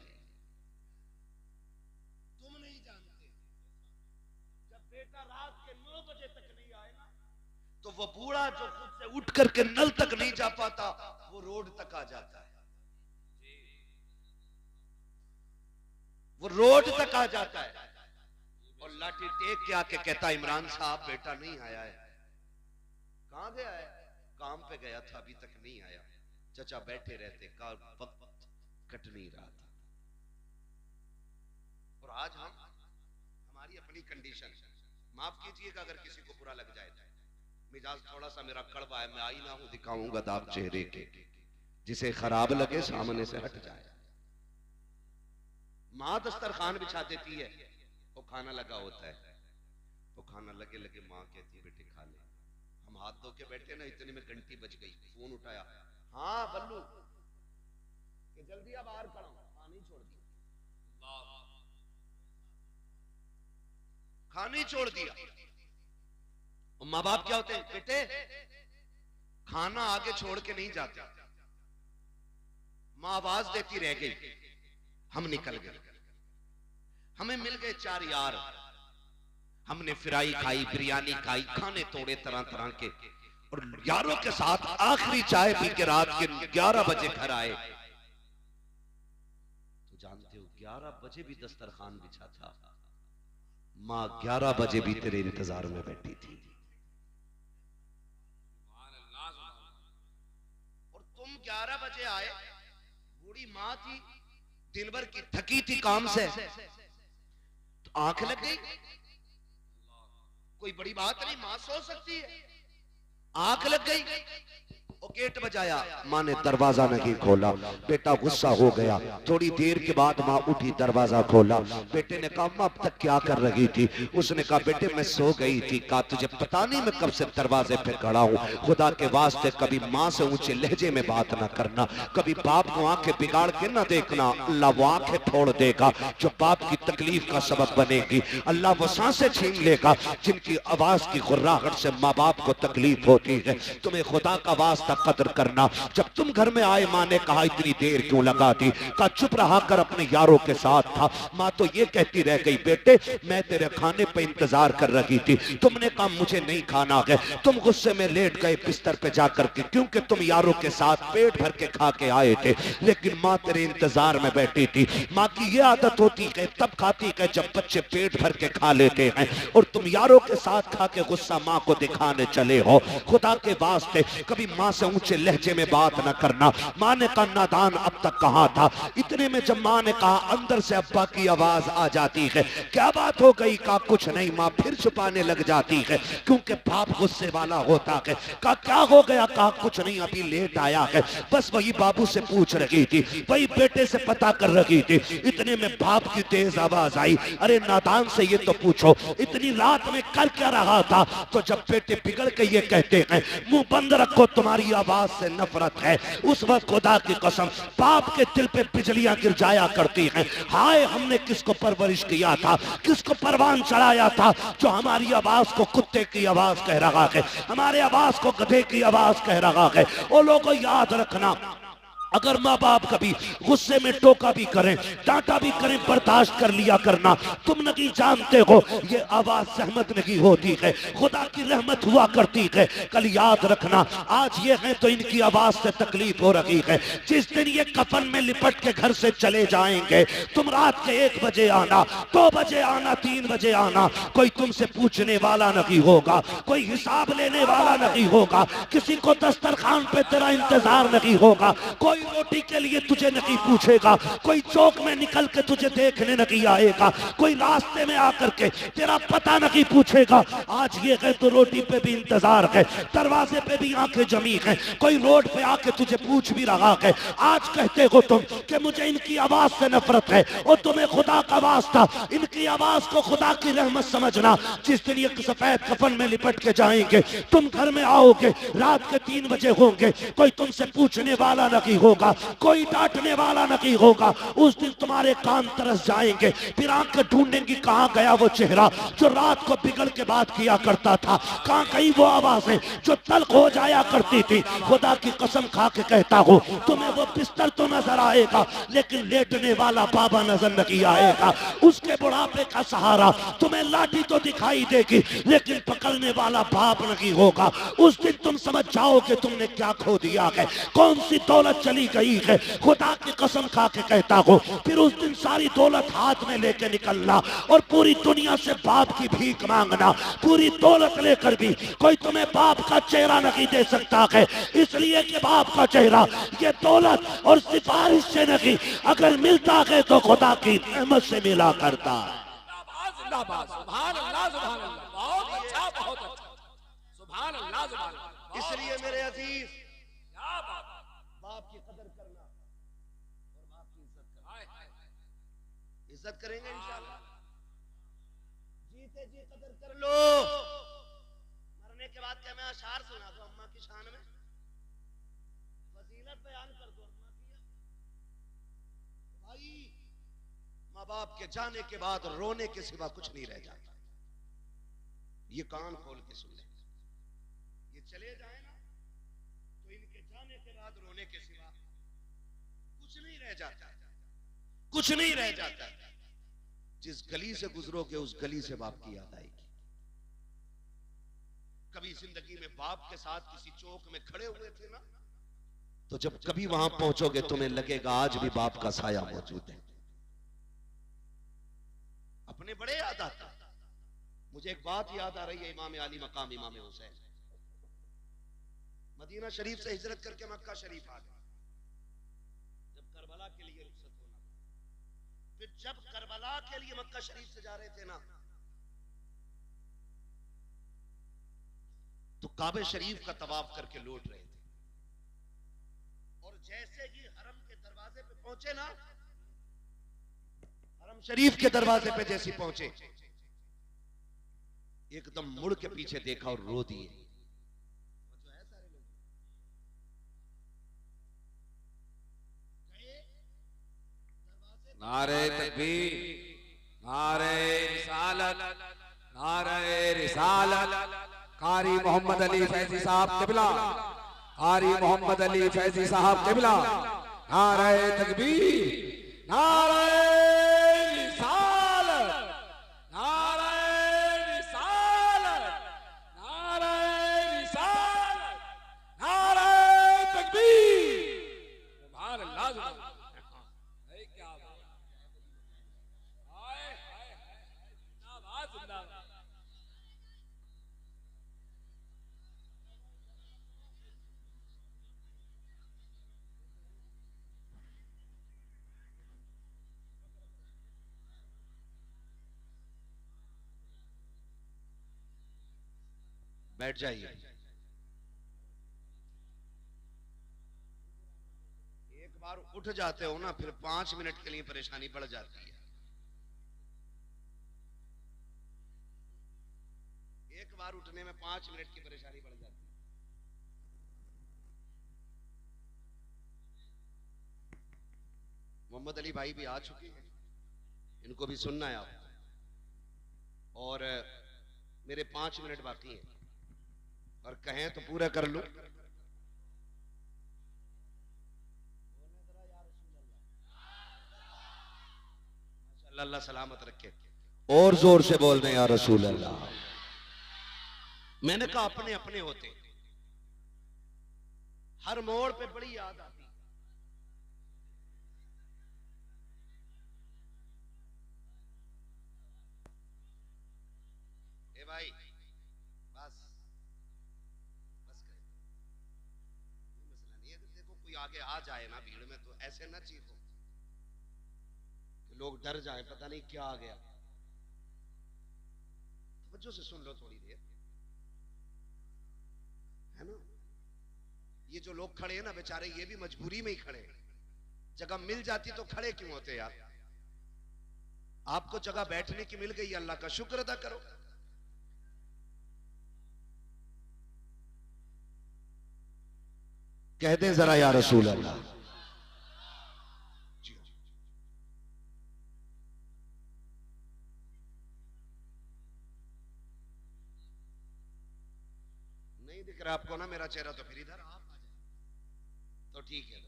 तुम नहीं जानते जब बेटा रात के 9 बजे तक नहीं आए ना तो वो बूढ़ा जो खुद से उठ करके नल तक नहीं जा पाता वो रोड तक आ जाता है। वो रोड तक आ जाता है और लाठी टेक के आके कहता इमरान साहब बेटा नहीं आया है। कहां गया है? काम पे गया था, अभी तक नहीं आया। चचा बैठे रहते, का वक्त कट नहीं रहा था। और आज हमारी अपनी कंडीशन, माफ कीजिएगा अगर किसी को बुरा लग जाए, मिजाज थोड़ा सा मेरा कड़वा है, मैं आई ना हूं दिखाऊंगा दाग चेहरे के, जिसे खराब लगे सामने से हट जाए। माँ दस्तरखान बिछा देती है, वो खाना लगा होता है, वो खाना लगे लगे माँ कहती है बेटे खा ले। हम हाथ धो के बैठे ना, इतने में घंटी बज गई, फोन उठाया, हाँ बल्लू कि जल्दी अब बाहर खड़ा हूं, पानी छोड़ दिया, खाना ही छोड़ दिया। माँ बाप क्या होते हैं, बेटे खाना आगे छोड़ के नहीं जाते। माँ आवाज देती रह गई, हम निकल गए, हमें मिल गए 4 यार, हमने फ्राई खाई, बिरयानी खाई, खाने तोड़े तरह तरह के, और यारों के साथ आखिरी चाय पी के रात के 11 बजे घर आए। तो जानते हो 11 बजे भी दस्तरखान बिछा था, माँ 11 बजे भी तेरे इंतजार में बैठी थी। और तुम 11 बजे आए, बूढ़ी माँ थी, दिन भर की थकी थी काम से, तो आंख लग गई, कोई बड़ी बात नहीं, मां सो सकती है, आंख लग गई, वो गेट बजाया, माँ ने दरवाजा नहीं खोला, बेटा गुस्सा हो गया। थोड़ी देर के बाद माँ उठी, दरवाजा खोला, बेटे ने कहा माँ अब तक क्या कर रही थी? उसने कहा बेटे मैं सो गई थी। कहा तुझे पता नहीं मैं कब से दरवाजे पे खड़ा हूँ? खुदा के वास्ते कभी माँ से ऊंचे लहजे में बात ना करना, कभी बाप को आंखें बिगाड़ के ना देखना, अल्लाह वो आंखें फोड़ देगा जो बाप की तकलीफ का सबब बनेगी। अल्लाह वो सांसें छीन लेगा जिनकी आवाज की गुर्राहट से माँ बाप को तकलीफ होती है। तुम्हें खुदा का वास्ता कदर करना। जब तुम घर में आए, माँ ने कहा इतनी देर क्यों लगा दी? कहा चुप रहा कर, अपने यारों के साथ था। माँ तो ये कहती रह गई बेटे मैं तेरे खाने पे इंतजार कर रही थी, तुमने कहा मुझे नहीं खाना है, तुम गुस्से में लेट गए बिस्तर पे जाकर के, क्योंकि तुम यारों के साथ पेट भर के खा के आए थे, लेकिन माँ तेरे इंतजार में बैठी थी। माँ की ये आदत होती है तब खाती है जब बच्चे पेट भर के खा लेते हैं, और तुम यारों के साथ खा के गुस्सा माँ को दिखाने चले हो। खुदा के वास्ते कभी माँ से ऊंचे लहजे में बात न करना। माँ ने कहा नादान अब तक कहाँ था? इतने में जब माँ ने कहा, अंदर से अब्बा की आवाज आ जाती है, क्या बात हो गई? कहा कुछ नहीं। माँ फिर छुपाने लग जाती है क्योंकि बाप गुस्से वाला होता है। कहा क्या हो गया? कहा कुछ नहीं, अभी लेट आया है, बस वही बाबू से पूछ रही थी, वही बेटे से पता कर रही थी। इतने में बाप की तेज आवाज आई, अरे नादान से ये तो पूछो इतनी रात में कर क्या रहा था? तो जब बेटे बिगड़ के ये कहते हैं मुंह बंद रखो तुम्हारी आवाज से नफरत है, उस वक्त खुदा की कसम बाप के दिल पे बिजलियां गिर जाया करती हैं। हाय हमने किसको परवरिश किया था, किसको परवान चढ़ाया था जो हमारी आवाज को कुत्ते की आवाज कह रहा है, हमारे आवाज को गधे की आवाज कह रहा है। वो लोगों याद रखना, अगर माँ बाप कभी गुस्से में टोका भी करें, डांटा भी करें, बर्दाश्त कर लिया करना। तुम नहीं जानते हो ये आवाज सहमत नहीं होती है, खुदा की रहमत हुआ करती है। कल याद रखना, आज ये है तो इनकी आवाज से तकलीफ हो रही है। जिस दिन ये कफन में लिपट के घर से चले जाएंगे, तुम रात के 1 बजे आना, 2 बजे आना, 3 बजे आना, कोई तुमसे पूछने वाला नहीं होगा, कोई हिसाब लेने वाला नहीं होगा, किसी को दस्तरखान पे तेरा इंतजार नहीं होगा, कोई रोटी के लिए तुझे नहीं पूछेगा, कोई चौक में निकल के तुझे देखने नहीं आएगा, कोई रास्ते में आकर के तेरा पता नहीं पूछेगा। आज ये है तो रोटी पे भी इंतजार है, दरवाजे पे भी आंखें जमी है, कोई रोड पे आके तुझे पूछ भी रहा है। आज कहते हो तुम कि मुझे इनकी आवाज से नफरत है, और तुम्हें खुदा का वास्ता इनकी आवाज को खुदा की रहमत समझना। जिस दिन ये सफेद कफन में लिपट के जाएंगे, तुम घर में आओगे, रात के 3 बजे होंगे, कोई तुमसे पूछने वाला नहीं होगा, कोई डांटने वाला नहीं होगा। उस दिन तुम्हारे कान तरस जाएंगे, फिर आंखें ढूंढेंगी कहां गया वो चेहरा जो रात को बिगड़ के बात किया करता था, कहां गई वो आवाजें जो तल्ख हो जाया करती थी। खुदा की कसम खा के कहता हूं, तुम्हें वो बिस्तर तो नजर आएगा लेकिन लेटने वाला बाबा नजर नहीं आएगा, उसके बुढ़ापे का सहारा तुम्हें लाठी तो दिखाई देगी लेकिन पकड़ने वाला बाप नहीं होगा। उस दिन तुम समझ जाओगे तुमने क्या खो दिया है, कौन सी दौलत चली गई है। खुदा की कसम खा के कहता हूं, फिर उस दिन सारी दौलत हाथ में लेके निकलना और पूरी दुनिया से बाप की भीख मांगना। पूरी दौलत लेकर भी कोई तुम्हें बाप का चेहरा नहीं दे सकता है, इसलिए कि बाप का चेहरा ये दौलत और सिफारिश से नहीं, अगर मिलता है तो खुदा की रहमत से मिला करता है। जिंदाबाद, सुभान अल्लाह, सुभान अल्लाह, बहुत अच्छा, बहुत अच्छा, सुभान अल्लाह, सुभान अल्लाह। इसलिए मेरे अजीज, क्या बात है। बाप की कदर करना और बाप की इज्जत करना। हाय, हाय, हाय। इज्जत करेंगे इंशाअल्लाह। जीते जी कदर कर लो। मरने के बाद क्या मैं अशार सुना दो अम्मा की शान में, फजीलत बयान कर दो अम्मा की? भाई, माँ बाप के जाने के बाद रोने के सिवा कुछ नहीं रह जाता। ये कान खोल के सुन ले। ये चले जाए ना तो इनके जाने के बाद रोने के सिवा कुछ नहीं रह जाता, कुछ नहीं रह जाता। जिस गली से गुजरोगे उस गली से बाप की याद आएगी। कभी जिंदगी में बाप के साथ किसी चौक में खड़े हुए थे ना, तो जब कभी वहां पहुंचोगे तुम्हें लगेगा आज भी बाप का साया मौजूद है। अपने बड़े याद आता। मुझे एक बात याद आ रही है, इमाम आली मकाम इमाम हुसैन मदीना शरीफ से हिजरत करके मक्का शरीफ आ गए। जब करबला के लिए रुखसत होना, फिर जब करबला के लिए मक्का शरीफ से जा रहे थे ना, तो काबे शरीफ का तवाफ करके लौट रहे थे। और जैसे ही हरम के दरवाजे पे पहुंचे ना, हरम शरीफ के दरवाजे पे जैसे पहुंचे, एकदम मुड़ के पीछे देखा और रो दिए। नारे तकबीर, नारे रिसालत, नारे रिसालत। कारी मोहम्मद अली फैजी साहब किबला, कारी मोहम्मद अली फैजी साहब किबला। नारे तकबीर, नारे रिसालत, नारे रिसालत, नारे रिसालत, नारे तकबीर। सुभान अल्लाह, सुभान अल्लाह। क्या बात है। हाय, हाय, हाय, जिंदाबाद, जिंदाबाद। बैठ जाइए। एक बार उठ जाते हो ना, फिर 5 मिनट के लिए परेशानी बढ़ जाती है। एक बार उठने में 5 मिनट की परेशानी बढ़ जाती है। मोहम्मद अली भाई भी आ चुके हैं, इनको भी सुनना है आप। और मेरे 5 मिनट बाकी हैं, और कहें तो पूरा कर लूं। अल्लाह सलामत रखे। और जोर से बोल दें या रसूल अल्लाह। मैंने कहा अपने अपने होते, हर मोड़ पे बड़ी याद आती। ए भाई, बस बस करें, कोई मसला नहीं है। देखो कोई आगे आ जाए ना भीड़ में, तो ऐसे ना चीखो कि लोग डर जाए, पता नहीं क्या आ गया। तवज्जो से सुन लो थोड़ी देर, है ना। ये जो लोग खड़े हैं ना बेचारे, ये भी मजबूरी में ही खड़े हैं। जगह मिल जाती तो खड़े क्यों होते यार। आपको जगह बैठने की मिल गई, अल्लाह का शुक्र अदा करो। कहते जरा या रसूल अल्लाह। नहीं दिख रहा आपको ना मेरा चेहरा, तो फिर इधर आप आ जाए तो ठीक है।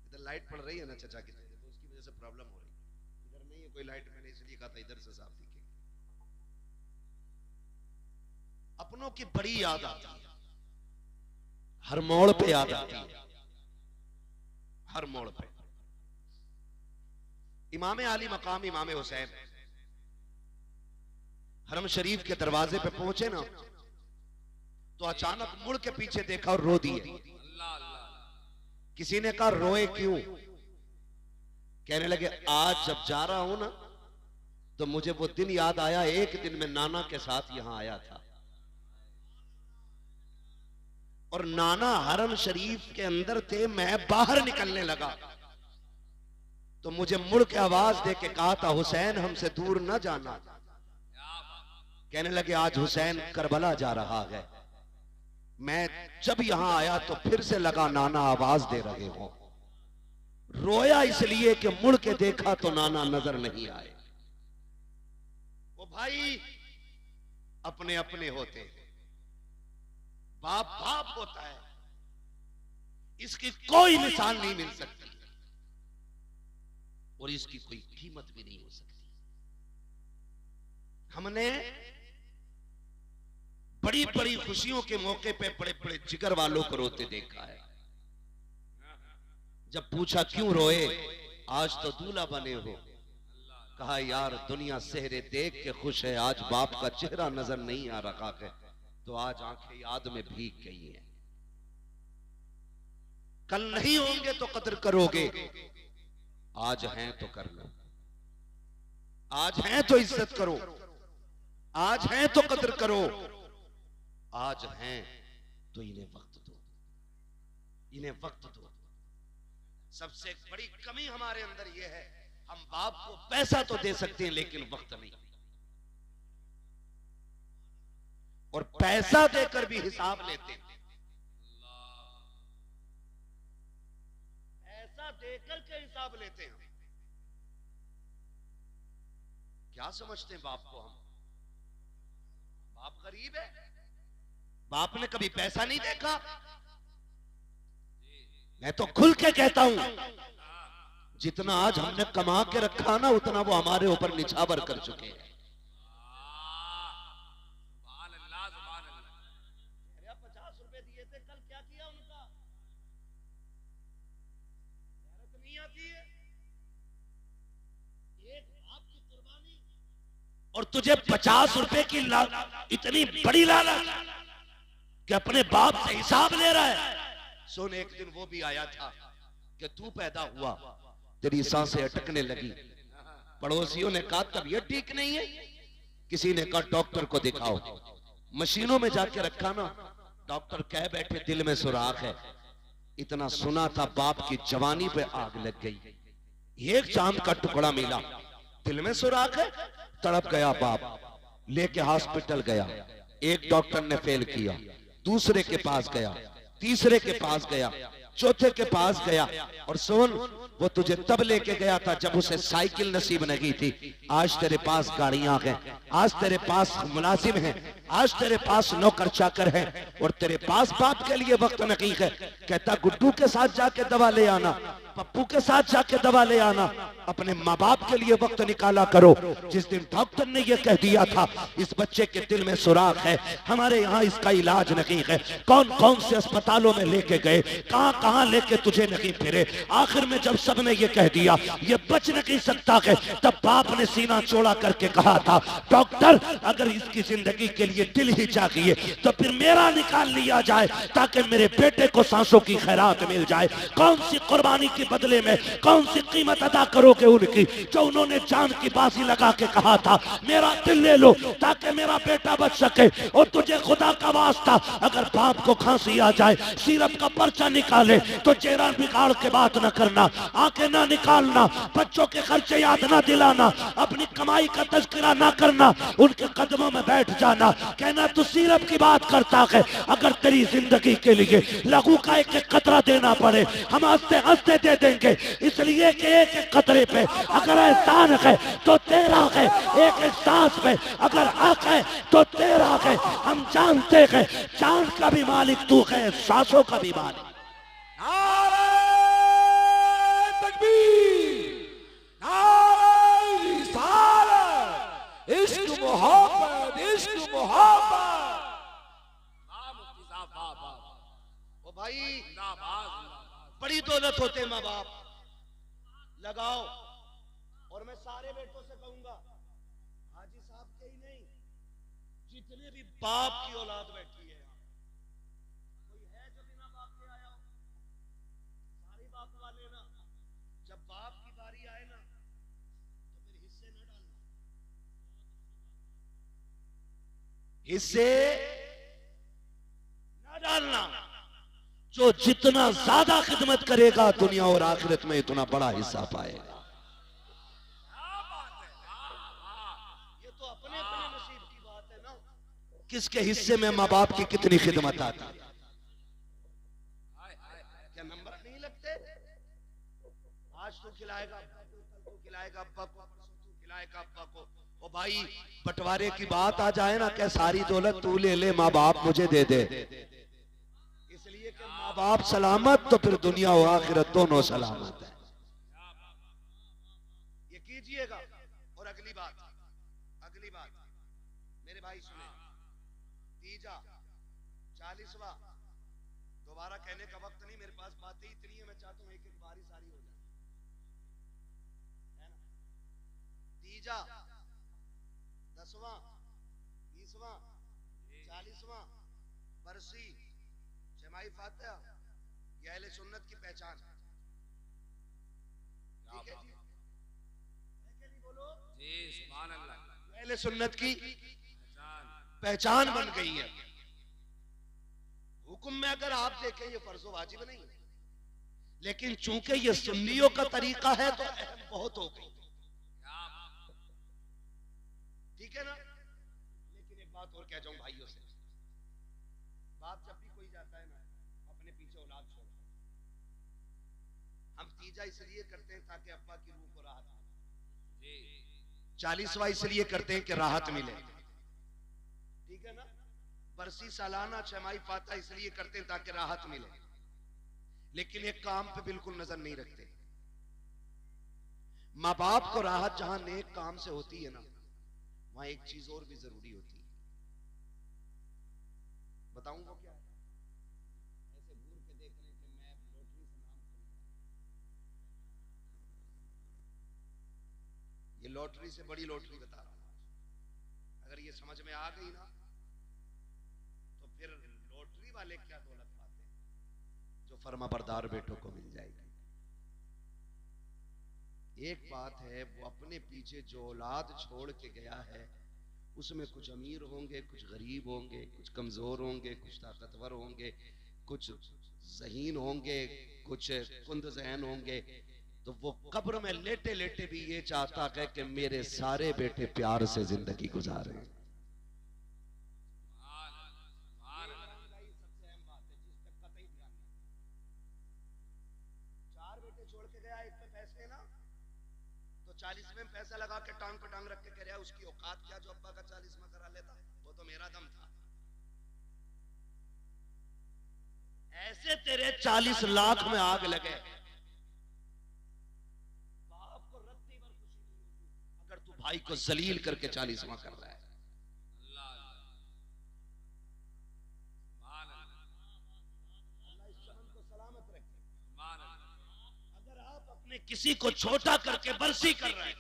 इधर लाइट पड़ रही है ना चचा की, तो उसकी वजह से प्रॉब्लम हो रही है। इधर नहीं है कोई लाइट, मैंने इसलिए कहा था इधर से साफ दिखे। अपनों की बड़ी याद आती है, हर मोड़ पे याद आती है, हर मोड़ पे। इमाम आली मकाम इमाम हुसैन हरम शरीफ के दरवाजे पे पहुंचे ना, तो अचानक मुड़ के पीछे देखा और रो दिए। किसी ने कहा रोए क्यों? कहने लगे आज जब जा रहा हूं ना, तो मुझे वो दिन याद आया, एक दिन मैं नाना के साथ यहां आया था। और नाना हरम शरीफ के अंदर थे, मैं बाहर निकलने लगा तो मुझे मुड़ के आवाज दे के कहा था, हुसैन हमसे दूर न जाना। कहने लगे आज हुसैन करबला जा रहा है। मैं जब यहां आया तो फिर से लगा नाना आवाज दे रहे हो। रोया इसलिए कि मुड़ के देखा तो नाना नजर नहीं आए। वो भाई अपने अपने होते हैं, बाप बाप होता है, इसकी कोई मिसाल नहीं मिल सकती और इसकी कोई कीमत भी नहीं हो सकती। हमने बड़ी बड़ी खुशियों के मौके पे बड़े बड़े जिगर वालों को रोते देखा है। जब पूछा क्यों रोए, आज तो दूल्हा बने हो, कहा यार दुनिया सेहरे देख के खुश है, आज बाप का चेहरा नजर नहीं आ रहा है तो आज आंखें याद में भीग गई हैं। कल नहीं होंगे तो कदर करोगे, आज हैं तो कर लो, आज हैं तो इज्जत करो, आज हैं तो कदर करो, आज हैं तो इन्हें वक्त दो, इन्हें वक्त दो। सबसे बड़ी कमी हमारे अंदर यह है, हम बाप को पैसा तो दे सकते हैं लेकिन वक्त नहीं, और पैसा देकर भी हिसाब लेते हैं। पैसा देकर के हिसाब लेते हैं। क्या समझते हैं बाप को हम? बाप गरीब है, बाप ने कभी पैसा नहीं देखा। मैं तो खुल के कहता हूं, जितना आज हमने कमा के रखा ना उतना वो हमारे ऊपर निछावर कर चुके हैं। 50 रुपए दिए थे, कल क्या किया उनका? नहीं आती है एक बाप की कुर्बानी, और तुझे 50 रुपए की इतनी बड़ी लालच कि अपने बाप से हिसाब ले रहा है। सुन, एक दिन वो भी आया था कि तू पैदा हुआ, तेरी सांसें अटकने लगी, पड़ोसियों ने कहा तबीयत ठीक नहीं है, किसी ने कहा डॉक्टर को दिखाओ, मशीनों में जाके रखा ना, डॉक्टर कह बैठे दिल में सुराख है। इतना सुना था, बाप की जवानी पे आग लग गई। एक चांद का टुकड़ा मिला, दिल में सुराख है, तड़प गया बाप, लेके हॉस्पिटल गया। एक डॉक्टर ने फेल किया, दूसरे के पास गया, तीसरे के पास गया, चौथे के पास गया, और सुन, वो तुझे तब लेके गया था जब उसे साइकिल नसीब नहीं थी। आज तेरे पास गाड़ियां हैं, आज तेरे पास मुलाजिम हैं, आज तेरे पास नौकर चाकर हैं, और तेरे पास बाप के लिए वक्त नहीं है। कहता गुड्डू के साथ जाके दवा ले आना, पप्पू के साथ जाके दवा ले आना, अपने माँ बाप के लिए वक्त निकाला करो। जिस दिन डॉक्टर ने यह कह दिया था इस बच्चे के दिल में सुराख है, हमारे यहाँ इसका इलाज नहीं है, कौन कौन से अस्पतालों में लेके गए, कहां कहां लेके तुझे नहीं फिरे, आखिर में जब सबने ये कह दिया ये बच नहीं सकता है, तब बाप ने सीना चौड़ा करके कहा था डॉक्टर अगर इसकी जिंदगी के लिए दिल ही चाहिए तो फिर मेरा निकाल लिया जाए ताकि मेरे बेटे को सांसों की खैरात मिल जाए। कौन सी कुर्बानी के बदले में कौन सी कीमत अदा करोगे उनकी, जो उन्होंने जान की बाजी लगा के कहा था मेरा दिल ले लो ताकि मेरा बेटा बच सके। और तुझे खुदा का वास्ता अगर बाप को खांसी आ जाए सिरप का पर्चा निकाले तो चेहरा बिगाड़ के बात न करना, आंखें ना निकालना, बच्चों के खर्चे याद ना दिलाना, अपनी कमाई का तज़किरा ना करना, उनके कदमों में बैठ जाना, कहना तू सिरप की बात करता है। अगर तेरी जिंदगी के लिए लहू का एक एक कतरा देना पड़े हम हंसते हंसते दे देंगे, इसलिए कि एक एक कतरे पे अगर एहसान है तो तेरा है, एक एक सांस पे अगर हक है तो तेरा है। हम जानते हैं जान का भी मालिक तू है, सांसों का भी मालिक। इश्क मोहब्बत, इश्क मोहब्बत। ओ भाई बड़ी दौलत होते माँ बाप, लगाओ। और मैं सारे बेटों से कहूंगा, हाजी साहब के ही नहीं, जितने भी बाप की औलाद बैठी है, कोई है जो बिना बाप के आया हो? सारे बाप वाले ना, जब बाप की बारी आए ना तो फिर हिस्से न डालना, हिस्से न डालना। जो जितना ज्यादा खिदमत करेगा दुनिया और आखिरत में इतना बड़ा हिस्सा पाएगा। ये तो अपने अपने नसीब की बात है ना, किसके हिस्से में माँ बाप की कितनी खिदमत आती है। क्या नंबर नहीं लगते? आज तू खिलाएगा अब्बा को, कल तू खिलाएगा अब्बा को, परसों तू खिलाएगा अब्बा को। ओ भाई, बंटवारे की बात आ जाए ना, क्या सारी दौलत तू ले ले, माँ बाप मुझे दे दे, इसलिए कि माँ बाप सलामत तो फिर दुनिया और आखिरत दोनों सलामत है। ये कीजिएगा। और अगली बात मेरे भाई सुने, तीजा 40वां, दोबारा कहने का वक्त नहीं, मेरे पास बातें इतनी है, मैं चाहता हूं एक एक बारी सारी हो जाए, है ना। तीजा, 10वां, 20वां, 40वां बरसी जमाई फातिहा, ये अहले सुन्नत की पहचान है। ठीक है जी, बोलो जी, सुभान अल्लाह। अहले सुन्नत की पहचान बन गई है। हुक्म में अगर आप देखें ये फर्ज वाजिब नहीं है, लेकिन चूंकि ये सुन्नियों का तरीका है तो अहम बहुत हो गई। ठीक है ना। लेकिन एक बात और कह जाऊं भाइयों से, बाप जब भी कोई जाता है ना, अपने पीछे औलाद छोड़, हम तीजा इसलिए करते हैं ताकि अब्बा की रूह को राहत मिले, 40वां इसलिए करते हैं कि राहत मिले। ठीक है ना। बरसी सालाना छमाही फातिहा इसलिए करते हैं ताकि राहत मिले, लेकिन एक काम पे बिल्कुल नजर नहीं रखते। माँ बाप को राहत जहां नेक काम से होती है ना, वहां एक चीज और भी जरूरी होती है। बताऊंगा क्या? ऐसे घूर के देख रहे कि मैं लॉटरी से नाम खरीदा, ये लॉटरी से बड़ी लॉटरी बता रहा हूं। अगर ये समझ में आ गई ना, तो फिर लॉटरी वाले क्या दौलत पाते हैं जो फर्माबरदार बेटों को मिल जाएगी। एक बात है, वो अपने पीछे जो औलाद छोड़ के गया है, उसमें कुछ अमीर होंगे, कुछ गरीब होंगे, कुछ कमजोर होंगे, कुछ ताकतवर होंगे, कुछ ज़हीन होंगे, कुछ कुंद ज़हन होंगे। तो वो कब्र में लेटे लेटे भी ये चाहता है कि मेरे सारे बेटे प्यार से जिंदगी गुजारें। चार बेटे छोड़ के गया, एक पे पैसे ना, तो 40वें पैसा लगा के टांग पे टांग रख के कह रहा है उसकी औकात क्या जो अब्बा का 40वां करा लेता, वो तो मेरा दम था। ऐसे तेरे 40 लाख में आग लगे, बाप को रत्ती भर खुशी नहीं होगी अगर तू भाई को जलील करके 40वां कर रहा है। किसी को छोटा करके बरसी कर रहा है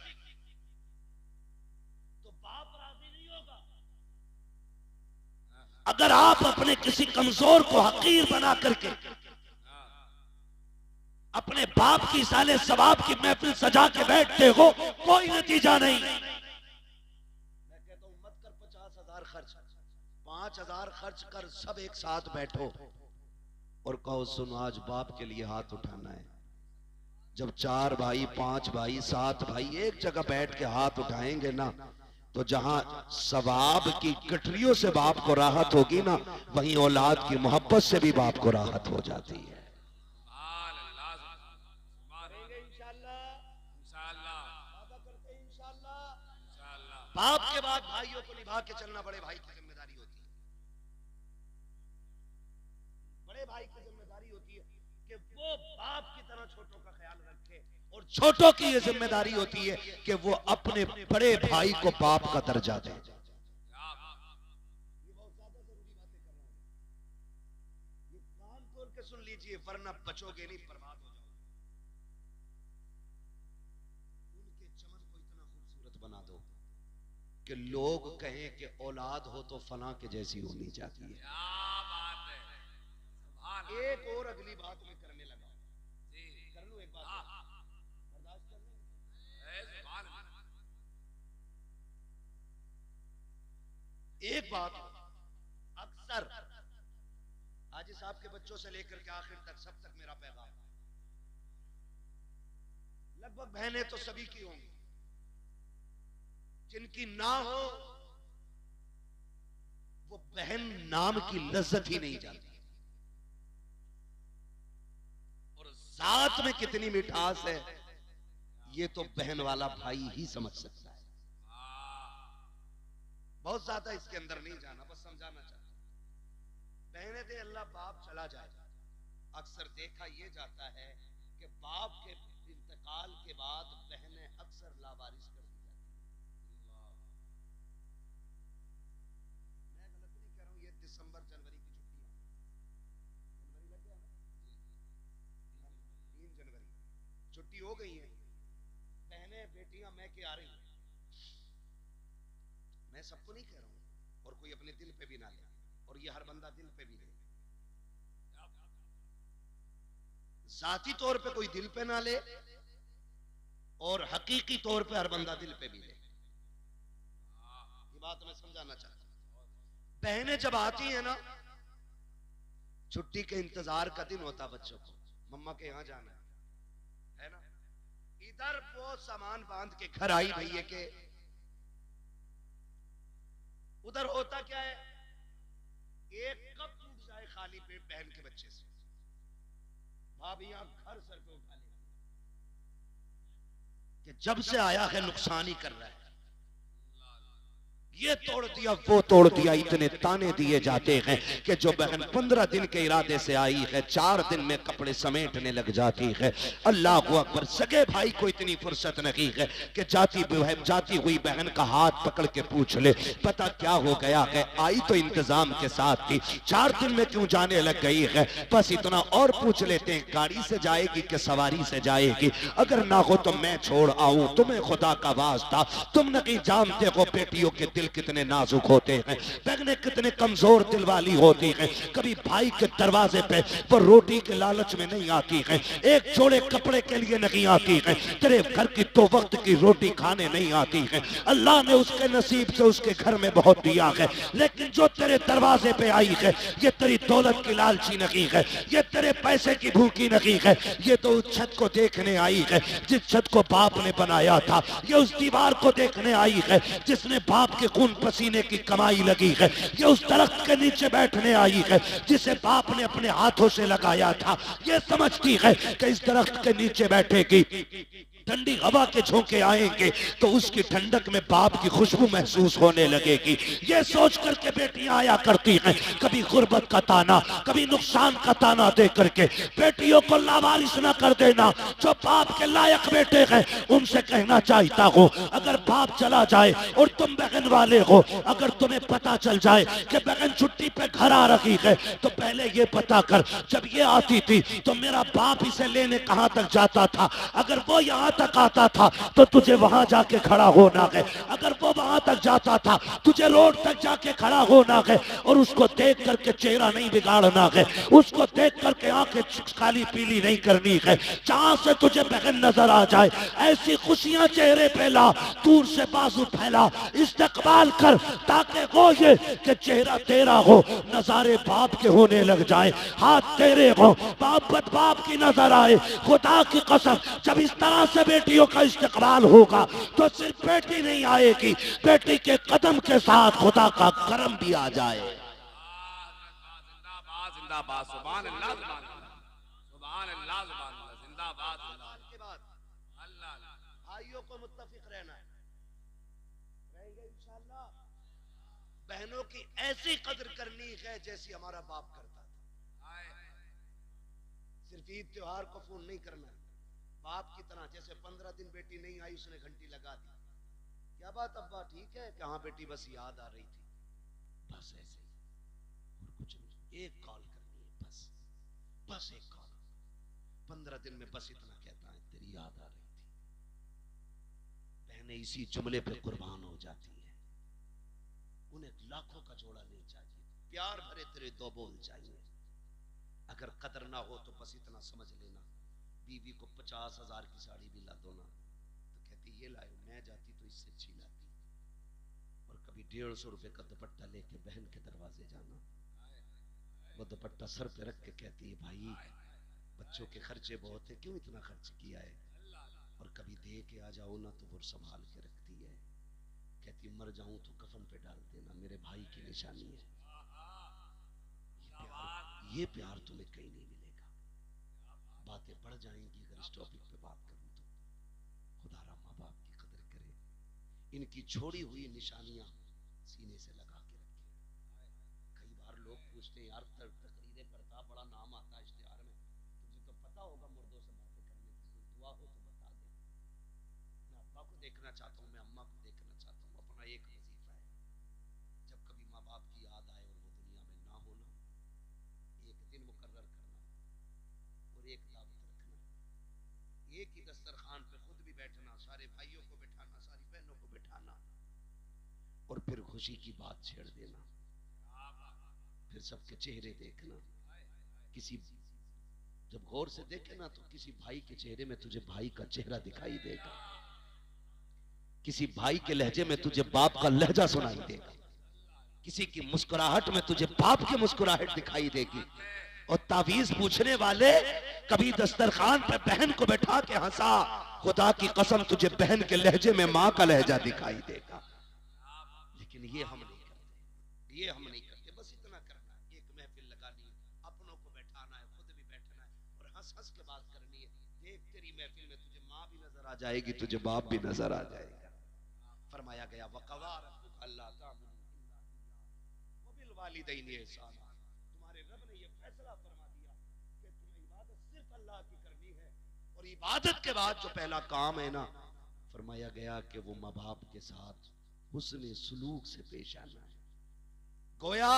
तो बाप राजी नहीं होगा। अगर आप अपने किसी कमजोर को हकीर बना करके अपने बाप की साले सवाब की महफिल सजा के बैठते हो, कोई नतीजा नहीं। मैं कहता हूं मत कर 50,000 खर्च, 5,000 खर्च कर, सब एक साथ बैठो और कहो सुनो आज बाप के लिए हाथ उठाना है। जब 4 भाई, 5 भाई, 7 भाई एक जगह बैठ के हाथ उठाएंगे ना, तो जहां सवाब की गठरियों से बाप को राहत होगी ना, वहीं औलाद की मोहब्बत से भी बाप को राहत हो जाती है। बाप के बाद भाइयों को निभा के चलना बड़े भाई की जिम्मेदारी होती है। बड़े भाई की जिम्मेदारी होती है कि वो बाप की तरह छोटों का ख्याल रखे, और छोटों की ये जिम्मेदारी होती है कि वो अपने बड़े भाई को बाप का दर्जा दे। ये बहुत ज्यादा जरूरी बातें कर रहा हूं, ये कान खोल के सुन लीजिए, वरना बचोगे नहीं, बर्बाद हो जाओगे। उनके चमन को इतना खूबसूरत बना दो कि लोग कहें कि औलाद हो तो फलां के जैसी होनी चाहिए। एक और अगली बात में करने लगा, कर लूं एक बात, बर्दाश्त कर लें। एक बात, अक्सर हाजी साहब साहब के बच्चों से लेकर के आखिर तक सब तक मेरा पैगाम, लगभग बहनें तो सभी की होंगी, जिनकी ना हो वो बहन नाम की लज्जत ही नहीं जानती, और जात में कितनी मिठास है ये तो बहन वाला भाई ही समझ सकता है। बहुत ज्यादा इसके अंदर नहीं जाना, बस समझाना चाहता हूं। बहने दे अल्लाह बाप चला जाए, अक्सर देखा यह जाता है कि बाप के इंतकाल के बाद बहनें अक्सर लावारिस कर दी जाती हैं। मैं गलत नहीं कह रहा हूं, ये दिसंबर जनवरी की छुट्टियां, जनवरी लग गया ना, 3 जनवरी छुट्टी हो गई है, बहनें बेटियां मैं के आ रही हूं। मैं सबको नहीं कह रहा हूं, और कोई अपने दिल पे भी ना ले, और ये हर बंदा दिल पे भी ले, जाती तौर पे कोई दिल पे ना ले, और हकीकी तौर पे हर बंदा दिल पे भी ले। ये बात मैं समझाना चाहता हूं। बहनें जब आती हैं ना, छुट्टी के इंतजार का दिन होता बच्चों को, मम्मा के यहां जाना है ना, इधर वो सामान बांध के घर आई भैया के, उधर होता क्या है, एक कप टूट जाए खाली पेट बहन के बच्चे से, भाभी यहां घर सर पे उठा ले कि जब से आया है नुकसान ही कर रहा है, ये तोड़ दिया वो तोड़ दिया। इतने ताने दिए जाते हैं कि जो बहन 15 दिन के इरादे से आई है 4 दिन में कपड़े समेटने लग जाती है। अल्लाह अकबर, सगे भाई को इतनी फुर्सत नहीं है कि जाती हुई बहन का हाथ पकड़ के पूछ ले पता क्या हो गया है, आई तो इंतजाम के साथ थी, 4 दिन में क्यों जाने लग गई है, बस इतना और पूछ लेते हैं गाड़ी से जाएगी कि सवारी से जाएगी, अगर ना हो तो मैं छोड़ आऊं, तुम्हें खुदा का वास्ता, तुम नहीं जानते हो बेटियों के दिल कितने नाजुक होते हैं, बहनें कितने कमजोर दिल वाली होती हैं। कभी भाई के दरवाजे पे वो रोटी के लालच में नहीं आती हैं, एक जोड़े कपड़े के लिए नहीं आती हैं, तेरे घर की 2 वक्त की रोटी खाने नहीं आती हैं। अल्लाह ने उसके नसीब से उसके घर में बहुत दिया है, लेकिन जो तेरे दरवाजे पे आई है ये तेरी दौलत की लालची नहीं है, ये तेरे पैसे की भूखी नहीं है, ये तो उस छत को देखने आई है जिस छत को बाप ने बनाया था, ये उस दीवार को देखने आई है जिसने बाप के खून पसीने की कमाई लगी है, ये उस दरख्त के नीचे बैठने आई है जिसे बाप ने अपने हाथों से लगाया था, ये समझती है कि इस दरख्त के नीचे बैठेगी, ठंडी हवा के झोंके आएंगे तो उसकी ठंडक में बाप की खुशबू महसूस होने लगेगी। ये सोच करके बेटियां आया करती हैं, कभी गुर्बत का ताना, कभी नुकसान का ताना दे करके। बेटियों को लावारिस ना कर देना, जो बाप के लायक बेटे हैं उनसे कहना चाहता हूँ, अगर बाप चला जाए और तुम बहन वाले हो, अगर तुम्हें पता चल जाए कि बहन छुट्टी पे घर आ रही है तो पहले ये पता कर, जब ये आती थी तो मेरा बाप इसे लेने कहाँ तक जाता था, अगर वो यहाँ तक आता था तो तुझे वहां जाके खड़ा होना है, अगर वो वहां तक जाता था तुझे रोड तक जाके खड़ा होना है, और उसको देख करके चेहरा नहीं बिगाड़ना है, उसको देख करके आंखें काली पीली नहीं करनी है, जहां से तुझे बहन नजर आ जाए ऐसी खुशियां चेहरे पे ला, दूर से बाजू फैला, इस्तकबाल कर, ताकि हो ये कि चेहरा तेरा हो, नजारे बाप के होने लग जाए, हाथ तेरे हो, बाप की नजर आए। खुदा की कसम, जब इस तरह से बेटियों का इस्तकबाल होगा तो सिर्फ बेटी नहीं आएगी, बेटी के कदम के साथ खुदा का करम भी आ जाए। जिंदाबाद, सुभान अल्लाह, सुभान अल्लाह, जिंदाबाद। के बाद अल्लाह भाइयों को मुत्तफिक रहना है, रहेंगे इंशाअल्लाह। बहनों की ऐसी कदर करनी है जैसी हमारा बाप करता था। सिर्फ ईद त्योहार को फोन नहीं करना है, बाप की तरह, जैसे 15 दिन बेटी नहीं आई उसने घंटी लगा दी, क्या बात अब्बा ठीक है, कहाँ बेटी बस याद आ रही थी, बस ऐसे ही, और कुछ नहीं, एक कॉल करनी है, बस एक कॉल, 15 दिन में बस इतना कहता है तेरी याद आ रही थी। बहनें इसी जुमले पे कुर्बान हो जाती है, उन्हें लाखों का जोड़ा नहीं चाहिए, प्यार भरे तेरे 2 बोल चाहिए। अगर कदर ना हो तो बस इतना समझ लेना, बीवी को 50,000 की साड़ी भी ला दो ना तो कहती ये लाए, मैं जाती तो इससे अच्छी लाती। और कभी 150 रुपए का दुपट्टा लेके बहन के दरवाजे जाना, वो दुपट्टा सर पे रख के कहती है, भाई बच्चों के खर्चे बहुत है, क्यों इतना खर्च किया है, और कभी दे के आ जाओ ना तो वो संभाल के रखती है। कहती मर जाऊं तो कफन पे डाल देना, मेरे भाई की निशानी है। ये प्यार तुम्हें कहीं नहीं मिलेगा। बातें बढ़ जाएंगी अगर इस टॉपिक पे बात करूं तो। खुदारा माँ बाप की कदर करें, इनकी छोड़ी हुई निशानियां सीने से लगा के रखें। कई बार लोग पूछते हैं, यार तकरीरें करता बड़ा नाम आता है इश्तिहार में, तुझे तो पता होगा मुर्दों से बातें करने की, कोई दुआ हो तो बता दे। मैं अब्बा को देखना चाहता हूँ, मैं अम्मा को देखना चाहता हूँ। अपना एक वजीफा है, जब कभी माँ बाप की याद आए और वो दुनिया में ना होना, एक दिन मुकर्रर करना और एक दावत रखना, एक ही दस्तरखान पे खुद भी बैठना, सारे भाइयों को बैठाना, सारी बहनों को बैठाना, और फिर खुशी की बात छेड़ देना, फिर सबके चेहरे देखना। किसी जब गौर से देखे ना तो किसी भाई के चेहरे में तुझे भाई का चेहरा दिखाई देगा, किसी भाई के लहजे में तुझे बाप का लहजा सुनाई देगा, किसी की मुस्कुराहट में तुझे बाप की मुस्कुराहट दिखाई देगी। और तावीज पूछने वाले कभी दस्तरखान पे बहन को बैठा के हंसा, खुदा की कसम तुझे बहन के लहजे में माँ का लहजा दिखाई देगा। लेकिन ये हम नहीं करते, ये हम नहीं करते। बस इतना करना है, एक महफिल लगानी है, अपनों को बैठाना है, खुद भी बैठना है और हंस हंस के बात करनी है। देख तेरी महफिल में तुझे माँ भी नजर आ जाएगी, तुझे बाप भी नजर आ जाएगा। फरमाया गया वक़वा रब्बुक अल्ला ताबुदू व बिल वालिदैनि ihसाना। तुम्हारे रब ने ये फैसला फरमा दिया कि तुम्हें इबादत सिर्फ अल्लाह की करनी है, और इबादत के बाद जो पहला काम है ना, फरमाया गया कि वो माँ बाप के साथ हुस्ने सुलूक से पेश आना है। गोया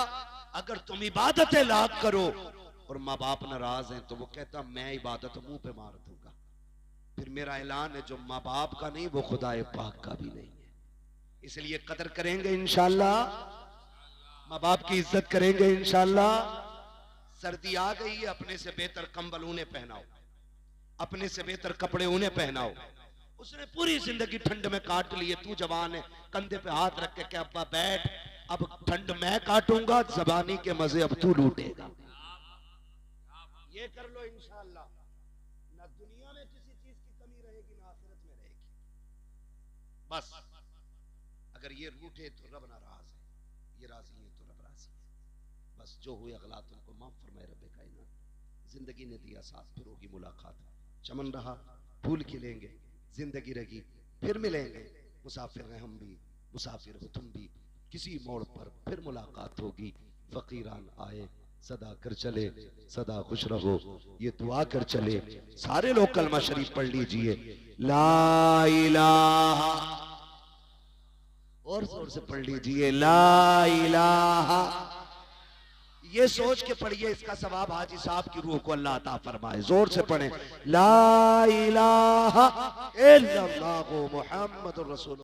अगर तुम इबादतें लाख करो और माँ बाप नाराज हैं तो वो कहता मैं इबादत मुंह पे मार दूंगा। फिर मेरा ऐलान है, जो माँ बाप का नहीं वो खुदाए पाक का भी नहीं है। इसलिए कदर करेंगे इंशाअल्लाह, माँ बाप की इज्जत करेंगे इंशाअल्लाह। सर्दी आ गई है, अपने से बेहतर कंबल उन्हें पहनाओ, अपने से बेहतर कपड़े उन्हें पहनाओ। उसने पूरी जिंदगी ठंड में काट ली है, तू जवान है, कंधे पे हाथ रख के क्या अब्बा बैठ, अब ठंड मैं काटूंगा, जबानी के मजे अब तू लूटेगा। ये कर लो इंशाअल्लाह, ना दुनिया में किसी चीज की कमी रहेगी ना आखिरत में रहेगी। बस अगर ये रूठे तो रब नाराज है, ये राजी है तो रब राजी है। बस जो हुए अगला तुमको माफ फरमाए रब कायनात। जिंदगी ने दिया साथ, फिर होगी मुलाकात। चमन रहा फूल खिलेंगे, जिंदगी रही फिर मिलेंगे। मुसाफिर हैं हम भी, मुसाफिर हो तुम भी, किसी मोड़ पर फिर मुलाकात होगी। फकीरान आए सदा कर चले, सदा खुश रहो ये दुआ कर चले। सारे लोग कलमा शरीफ पढ़ लीजिए, ला इलाहा, और जोर से पढ़ लीजिए ला इलाहा। ये सोच के पढ़िए, इसका सवाब हाजी साहब की रूह को अल्लाह अता फरमाए। जोर से पढ़े ला इलाहा इल्लल्लाहु मुहम्मदुर रसूलुल्लाह।